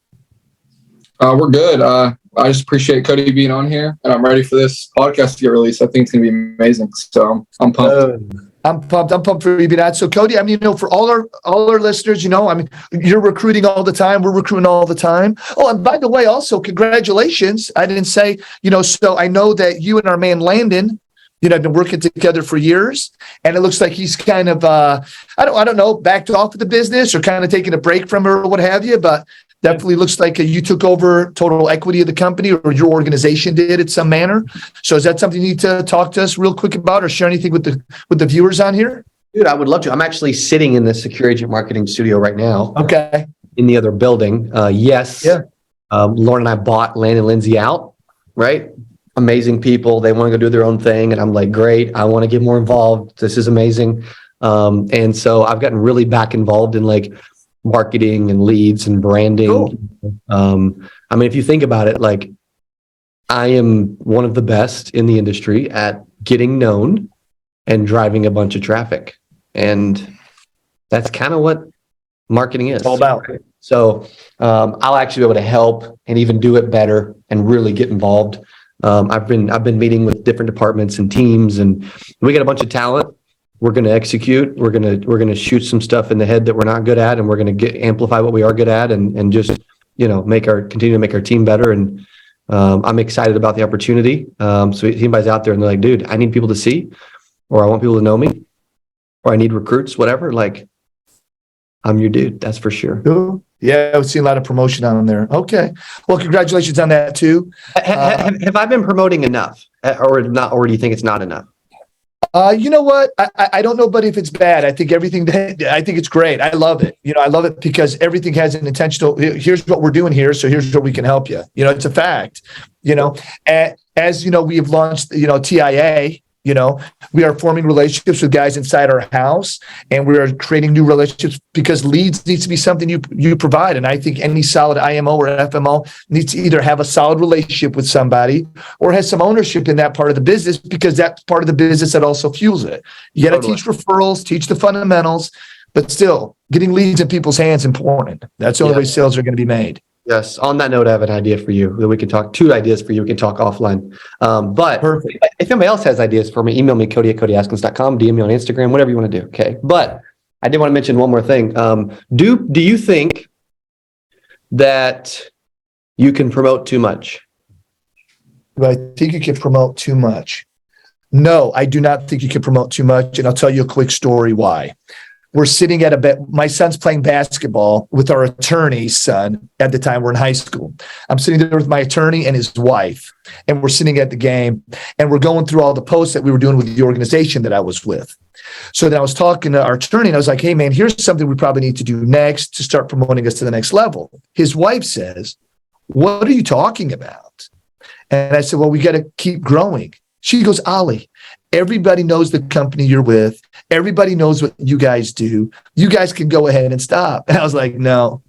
We're good. I just appreciate Cody being on here, and I'm ready for this podcast to get released. I think it's going to be amazing. So I'm pumped. I'm pumped for you being on. So Cody, for all our listeners, you're recruiting all the time. We're recruiting all the time. Oh, and by the way, also congratulations. I didn't say, so I know that you and our man Landon, have been working together for years, and it looks like he's kind of, I don't know, backed off of the business or kind of taking a break from it or what have you, but definitely looks like you took over total equity of the company, or your organization did in some manner. So is that something you need to talk to us real quick about, or share anything with the viewers on here? Dude, I would love to. I'm actually sitting in the Secure Agent Marketing studio right now. Okay. In the other building. Yes. Yeah. Lauren and I bought Land and Lindsay out, right? Amazing people. They want to go do their own thing. And I'm like, great. I want to get more involved. This is amazing. And so I've gotten really back involved in marketing and leads and branding. Cool. If you think about it, I am one of the best in the industry at getting known and driving a bunch of traffic. And that's kind of what marketing is. All about. So I'll actually be able to help and even do it better and really get involved. I've been meeting with different departments and teams, and we got a bunch of talent. We're going to execute. We're going to shoot some stuff in the head that we're not good at, and we're going to amplify what we are good at, and just continue to make our team better. And I'm excited about the opportunity. So if anybody's out there and they're like, dude, I need people to see, or I want people to know me, or I need recruits, whatever. I'm your dude. That's for sure. Cool. Yeah, I've seen a lot of promotion on there. Okay. Well, congratulations on that too. Have I been promoting enough, or not, or do you think it's not enough? You know what? I don't know, but if it's bad, I think I think it's great. I love it. I love it because everything has an intentional, here's what we're doing here. So here's where we can help you. It's a fact, as we have launched, TIA, we are forming relationships with guys inside our house, and we are creating new relationships because leads needs to be something you provide. And I think any solid IMO or FMO needs to either have a solid relationship with somebody or has some ownership in that part of the business, because that's part of the business that also fuels it. You got to teach referrals, teach the fundamentals, but still getting leads in people's hands is important. That's the only way sales are going to be made. Yes. On that note, I have an idea for you that we can talk. 2 ideas for you. We can talk offline. But Perfect. if anybody else has ideas for me, email me, Cody@CodyAskins.com, DM me on Instagram, whatever you want to do. Okay. But I did want to mention one more thing. Do you think that you can promote too much? Do I think you can promote too much? No, I do not think you can promote too much. And I'll tell you a quick story why. We're sitting my son's playing basketball with our attorney's son at the time. We're in high school. I'm sitting there with my attorney and his wife, and we're sitting at the game, and we're going through all the posts that we were doing with the organization that I was with. So then I was talking to our attorney, and I was like, hey, man, here's something we probably need to do next to start promoting us to the next level. His wife says, what are you talking about? And I said, well, we got to keep growing. She goes, Allie, everybody knows the company you're with. Everybody knows what you guys do. You guys can go ahead and stop. And I was like, no,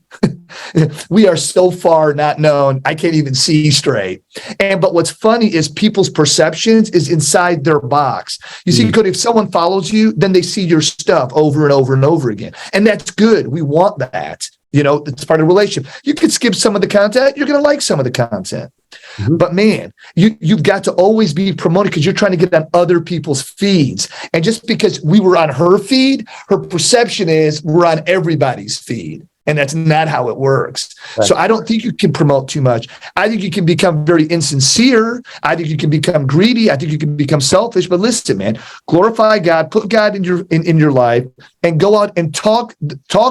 we are so far not known. I can't even see straight. But what's funny is people's perceptions is inside their box. You see, Cody, if someone follows you, then they see your stuff over and over and over again. And that's good. We want that. It's part of the relationship. You could skip some of the content. You're going to like some of the content. Mm-hmm. But man, you've got to always be promoted because you're trying to get on other people's feeds. And just because we were on her feed, her perception is we're on everybody's feed. And that's not how it works. Right. So I don't think you can promote too much. I think you can become very insincere. I think you can become greedy. I think you can become selfish. But listen, man, glorify God, put God in your life, and go out and talk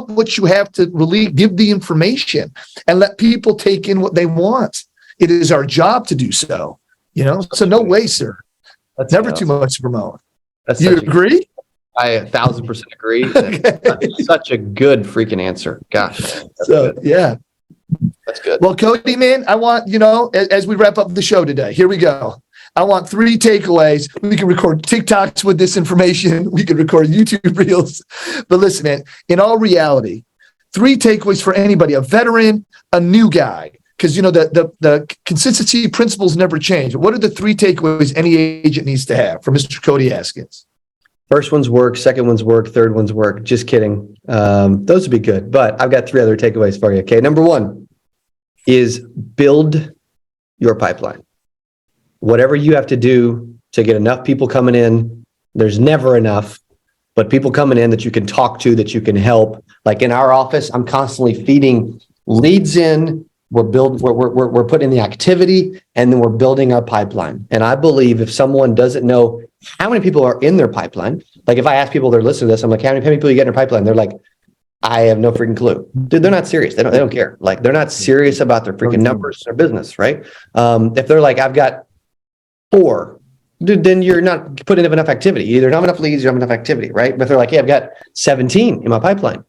what you have to really give the information and let people take in what they want. It is our job to do so. So no way, sir. That's never too much to promote. You agree? I 1,000% agree. Okay. That's such a good freaking answer. Gosh. Yeah. That's good. Well, Cody, man, I want, as we wrap up the show today, here we go. I want 3 takeaways. We can record TikToks with this information. We can record YouTube reels. But listen, man, in all reality, 3 takeaways for anybody, a veteran, a new guy, because, the consistency principles never change. What are the 3 takeaways any agent needs to have from Mr. Cody Askins? First one's work, second one's work, third one's work. Just kidding. Those would be good. But I've got 3 other takeaways for you. Okay. Number 1 is build your pipeline. Whatever you have to do to get enough people coming in, there's never enough, but people coming in that you can talk to, that you can help. Like in our office, I'm constantly feeding leads in. We're putting in the activity, and then we're building our pipeline. And I believe if someone doesn't know how many people are in their pipeline, like if I ask people that are listening to this, I'm like, how many people you get in your pipeline? They're like, I have no freaking clue. Dude, they're not serious. They don't care. Like they're not serious about their freaking numbers, their business, right? If they're like, I've got 4, dude, then you're not putting in enough activity. You either don't have enough leads, you don't have enough activity, right? But if they're like, hey, I've got 17 in my pipeline.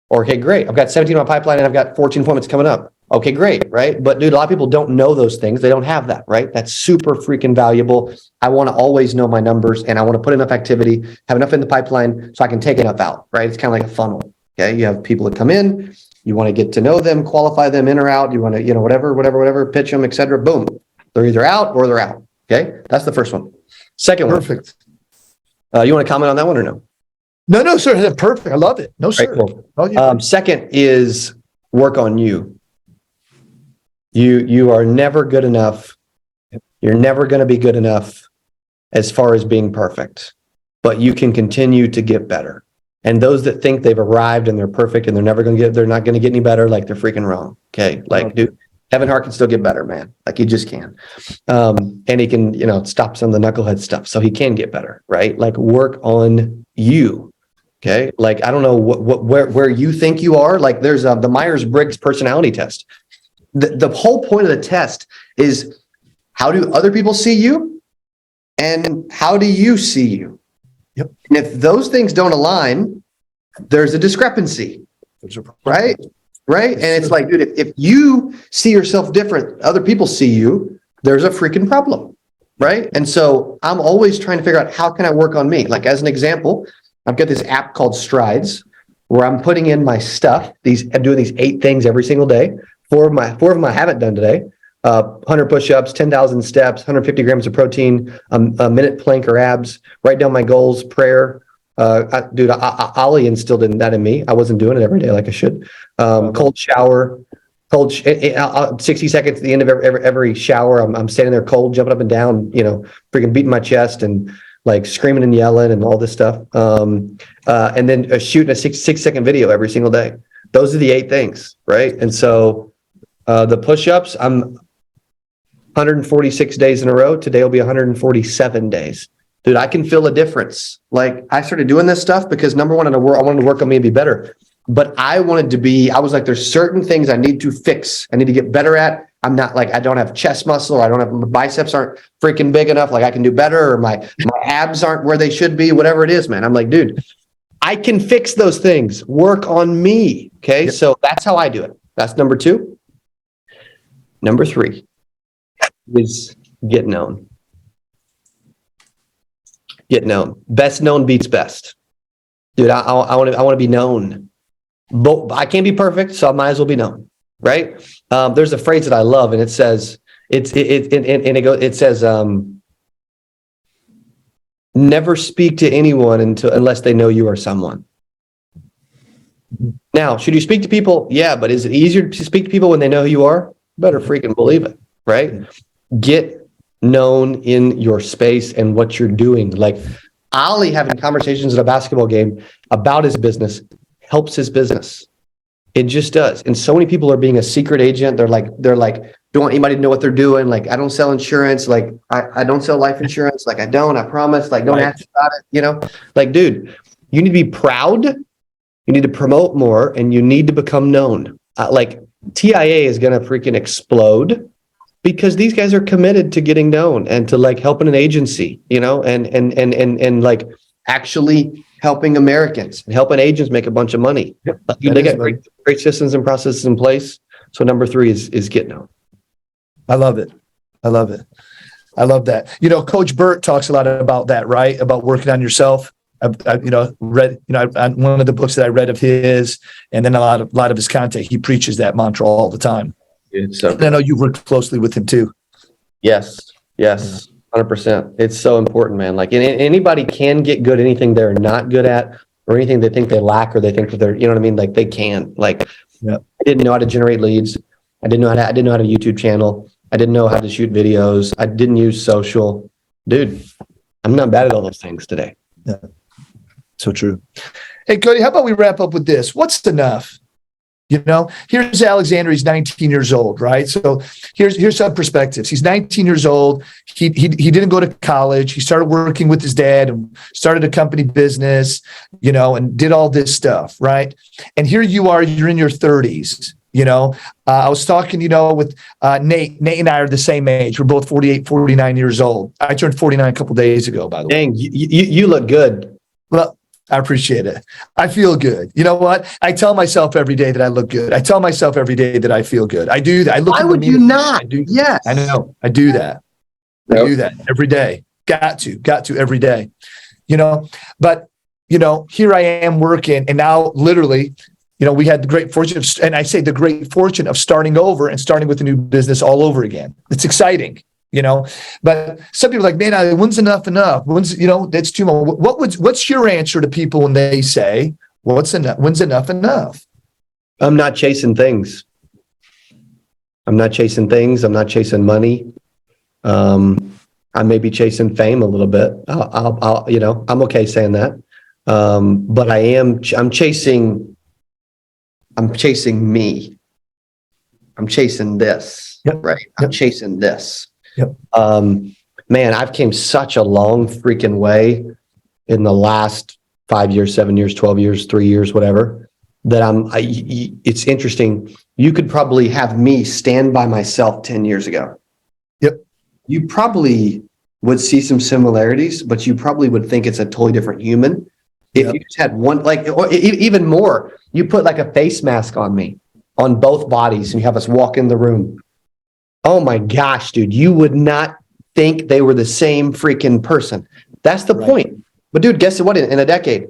Or, okay, great. I've got 17 in my pipeline and I've got 14 appointments coming up. Okay, great, right? But dude, a lot of people don't know those things. They don't have that, right? That's super freaking valuable. I want to always know my numbers, and I want to put enough activity, have enough in the pipeline so I can take enough out, right? It's kind of like a funnel, okay? You have people that come in, you want to get to know them, qualify them in or out. You want to, whatever, pitch them, et cetera. Boom. They're either out or they're out, okay? That's the first one. Second one. Perfect. You want to comment on that one or no? No, sir. That's perfect. I love it. No, sir. Right, cool. Second is work on you. You are never good enough. You're never going to be good enough as far as being perfect, but you can continue to get better. And those that think they've arrived and they're perfect and they're not going to get any better, like they're freaking wrong. Okay. Like, dude, Kevin Hart can still get better, man. Like he just can. And he can, stop some of the knucklehead stuff. So he can get better, right? Like work on you. Okay. Like, I don't know where you think you are. Like there's the Myers-Briggs personality test. The whole point of the test is how do other people see you and how do you see you? Yep. And if those things don't align, there's a discrepancy, right? Right. And it's like, dude, if you see yourself different, other people see you, there's a freaking problem. Right. And so I'm always trying to figure out how can I work on me? Like, as an example, I've got this app called Strides where I'm putting in my stuff. I'm doing these 8 things every single day. Four of them I haven't done today. 100 push-ups, 10,000 steps, 150 grams of protein, a minute plank or abs, write down my goals, prayer. Allie instilled that in me. I wasn't doing it every day like I should. Cold shower, 60 seconds at the end of every shower. I'm standing there cold, jumping up and down, freaking beating my chest and like screaming and yelling and all this stuff. And then shooting a 6-second video every single day. Those are the 8 things, right? And so the push-ups, I'm 146 days in a row. Today will be 147 days. Dude, I can feel a difference. Like, I started doing this stuff because number one, I wanted to work on me and be better. But I was like, there's certain things I need to fix. I need to get better at. I'm not like, I don't have chest muscle, or I don't have, my biceps aren't freaking big enough. Like, I can do better, or my abs aren't where they should be, whatever it is, man. I'm like, dude, I can fix those things. Work on me. Okay. Yep. So that's how I do it. That's number 2. Number 3 is get known. Get known. Best known beats best. Dude, I want to be known. But I can't be perfect, so I might as well be known, right? There's a phrase that I love, and it says, never speak to anyone unless they know you are someone. Now, should you speak to people? Yeah, but is it easier to speak to people when they know who you are? Better freaking believe it, right? Get known in your space and what you're doing. Like, Ollie having conversations at a basketball game about his business helps his business. It just does. And so many people are being a secret agent. They're like, don't want anybody to know what they're doing. Like, I don't sell insurance. Like, I don't sell life insurance. Like, I promise. Like, don't ask about it. Like, dude, you need to be proud. You need to promote more, and you need to become known. Like, TIA is going to freaking explode because these guys are committed to getting known and to like helping an agency, and like actually helping Americans and helping agents make a bunch of money. Yep, they got great systems and processes in place. So number 3 is get known. I love it. I love that. Coach Burt talks a lot about that, right? About working on yourself. I read, one of the books that I read of his, and then a lot of his content, he preaches that mantra all the time. And I know you worked closely with him too. Yes, 100%. It's so important, man. Like, anybody can get good at anything they're not good at, or anything they think they lack, or they think that they're, you know what I mean? Like, they can. Like, I didn't know how to generate leads. I didn't know how to have a YouTube channel. I didn't know how to shoot videos. I didn't use social. Dude, I'm not bad at all those things today. Yeah. So true. Hey, Cody, how about we wrap up with this? What's enough? Here's Alexander. He's 19 years old, right? So here's some perspectives. He's 19 years old. He didn't go to college. He started working with his dad and started a company business, and did all this stuff, right? And here you are, you're in your 30s. I was talking, with Nate. Nate and I are the same age. We're both 48, 49 years old. I turned 49 a couple of days ago, by the way. Dang, you look good. Well, I appreciate it. I feel good. You know what? I tell myself every day that I look good. I tell myself every day that I feel good. I do that. I look. Why would you not? Yes. I know. I do that. Yep. I do that every day. Got to every day. But here I am working, and now literally, we had the great fortune of starting over and starting with a new business all over again. It's exciting. But some people are like, man, when's enough? When's, that's too much. What's your answer to people when they say, when's enough? I'm not chasing things. I'm not chasing money. I may be chasing fame a little bit. I'm okay saying that. But I'm chasing me. I'm chasing this, right? I'm chasing this. Yep. Man, I've came such a long freaking way in the last 5 years, 7 years, 12 years, 3 years, whatever, that it's interesting. You could probably have me stand by myself 10 years ago. Yep. You probably would see some similarities, but you probably would think it's a totally different human. If you just had one, like, or even more, you put like a face mask on me, on both bodies, and you have us walk in the room. Oh my gosh, dude, you would not think they were the same freaking person. That's the point. But dude, guess what? In a decade,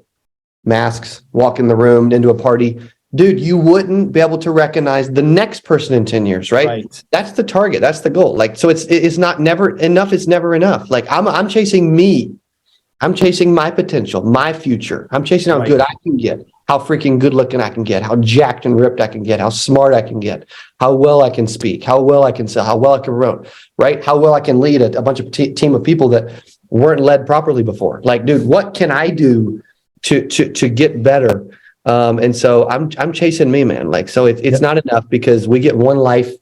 masks, walk in the room, into a party. Dude, you wouldn't be able to recognize the next person in 10 years, right? That's the target. That's the goal. Like, so it's not never enough. It's never enough. Like I'm chasing me. I'm chasing my potential, my future. I'm chasing how good I can get, how freaking good looking I can get, how jacked and ripped I can get, how smart I can get, how well I can speak, how well I can sell, how well I can promote, right? How well I can lead a bunch of team of people that weren't led properly before. Like, dude, what can I do to get better? And so I'm chasing me, man. Like, so it's not enough because we get one life.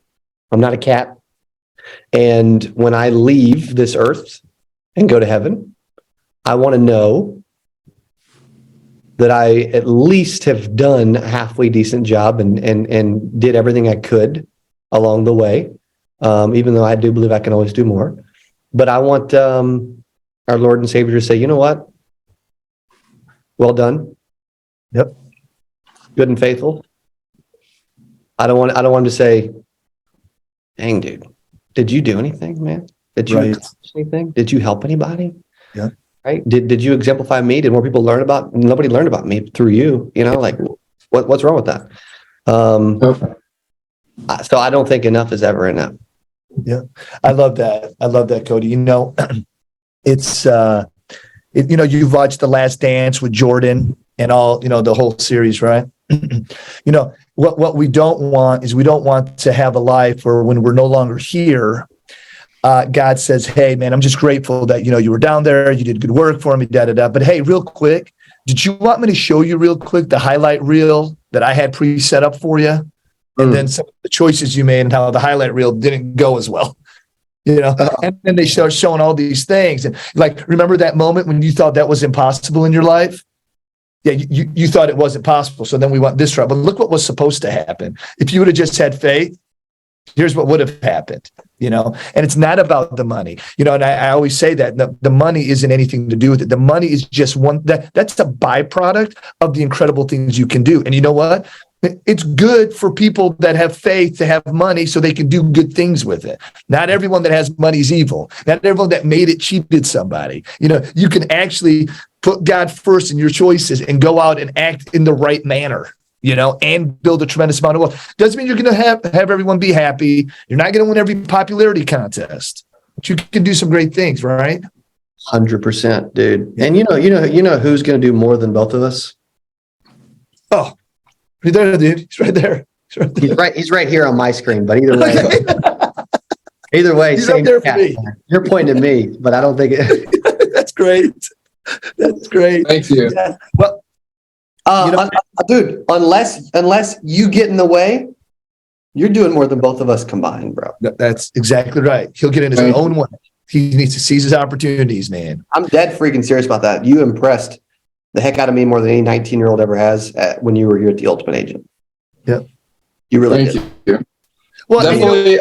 I'm not a cat. And when I leave this earth and go to heaven, I want to know that I at least have done a halfway decent job and did everything I could along the way. Even though I do believe I can always do more, but I want, our Lord and Savior to say, you know what? Well done. Yep. Good and faithful. I don't want him to say, dang, dude, did you do anything, man? Did you accomplish anything? Did you help anybody? Yeah. Right? Did you exemplify me? Did more people learn about? Nobody learned about me through you. You know, like what's wrong with that? So I don't think enough is ever enough. Yeah, I love that, Cody. You know, it's you've watched The Last Dance with Jordan and all, the whole series, right? What we don't want is we don't want to have a life where when we're no longer here, God says, hey, man, I'm just grateful that, you were down there. You did good work for me, da-da-da. But hey, real quick, did you want me to show you real quick the highlight reel that I had pre-set up for you? And then some of the choices you made and how the highlight reel didn't go as well. And then they start showing all these things. And like, remember that moment when you thought that was impossible in your life? Yeah, you thought it wasn't possible. So then we went this route. But look what was supposed to happen. If you would have just had faith, here's what would have happened, and it's not about the money, and I always say that the money isn't anything to do with it. The money is just that's a byproduct of the incredible things you can do. And you know what? It's good for people that have faith to have money so they can do good things with it. Not everyone that has money is evil. Not everyone that made it cheated somebody. You can actually put God first in your choices and go out and act in the right manner. And build a tremendous amount of wealth. Doesn't mean you're going to have everyone be happy. You're not going to win every popularity contest, but you can do some great things, right? 100%, dude. And you know who's going to do more than both of us? Oh, right there, dude. He's right there. He's right here on my screen. But either way, he's up there for me. You're pointing at me, but I don't think it. That's great. That's great. Thank you. Yeah. Well. Dude, unless you get in the way, you're doing more than both of us combined, bro. That's exactly right. He'll get in his own way. He needs to seize his opportunities, man. I'm dead freaking serious about that. You impressed the heck out of me more than any 19-year-old ever has when you were here at the Ultimate Agent. Yep. You really did. Thank you. Well, definitely.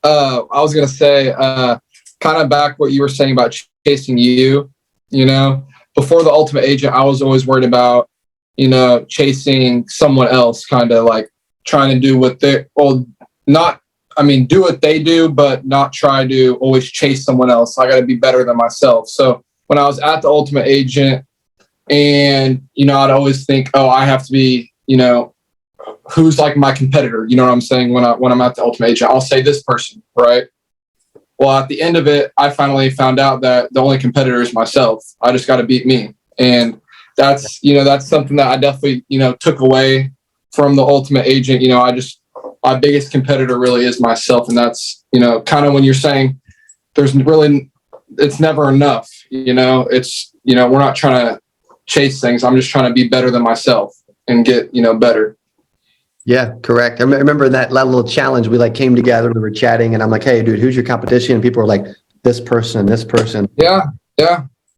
I was going to say, kind of back what you were saying about chasing you. Before the Ultimate Agent, I was always worried about, chasing someone else, kind of like trying to do what do what they do, but not try to always chase someone else. I got to be better than myself. So when I was at the Ultimate Agent and, I'd always think, I have to be, who's like my competitor? You know what I'm saying? When I'm at the Ultimate Agent, I'll say this person, right? Well, at the end of it, I finally found out that the only competitor is myself. I just got to beat me. And that's something that I definitely, took away from the Ultimate Agent. My biggest competitor really is myself. And that's, kind of when you're saying it's never enough, it's, we're not trying to chase things. I'm just trying to be better than myself and get, better. Yeah, correct. I remember that little challenge. We came together, we were chatting, and I'm like, hey, dude, who's your competition? And people were like, this person. Yeah.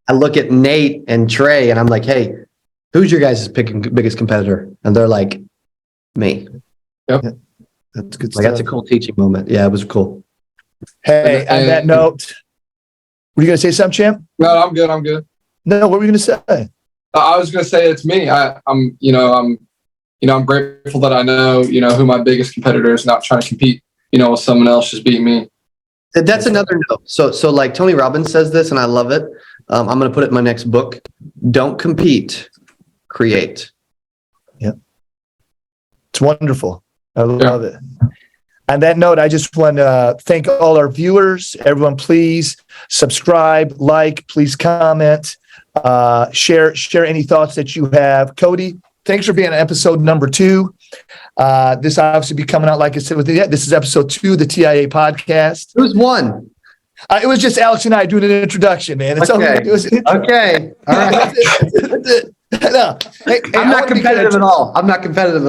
I look at Nate and Trey, and I'm like, hey, who's your guys' biggest competitor? And they're like, me. Yep. Yeah. That's good stuff. That's a cool teaching moment. Yeah, it was cool. Hey, on that note, were you going to say something, champ? No, I'm good. I'm good. No, what were you going to say? I was going to say it's me. I'm grateful that I know, who my biggest competitor is, not trying to compete, with someone else, just beat me. That's another note. So like Tony Robbins says this, and I love it. I'm going to put it in my next book. Don't compete, create. Yep. It's wonderful. I love it. On that note, I just want to thank all our viewers. Everyone, please subscribe, like, please comment, share any thoughts that you have. Cody, thanks for being on episode number 2. This obviously be coming out, like I said, this is episode 2 of the TIA podcast. Who's won? It was just Alex and I doing an introduction, man. It's Okay. Okay. All right. No. Hey, I'm not competitive at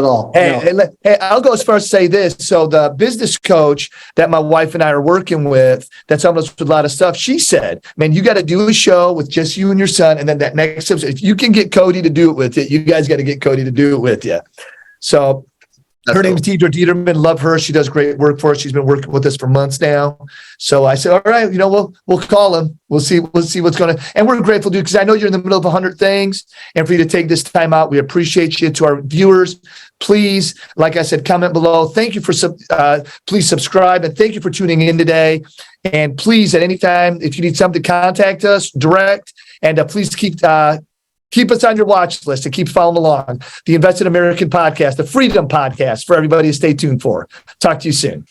all. Hey, I'll go as far as to say this. So the business coach that my wife and I are working with, that's helping us with a lot of stuff, she said, man, you got to do a show with just you and your son. And then that next episode, if you can get Cody to do it with you, you guys got to get Cody to do it with you. So her name is Deidre Dieterman. Love her. She does great work for us. She's been working with us for months now. So I said, all right, we'll call him. We'll see what's going to. And we're grateful, dude, because I know you're in the middle of 100 things. And for you to take this time out, we appreciate you. To our viewers, please, like I said, comment below. Thank you for please subscribe, and thank you for tuning in today. And please, at any time, if you need something, contact us direct. And please keep us on your watch list and keep following along. The Invested American Podcast, the Freedom Podcast, for everybody to stay tuned for. Talk to you soon.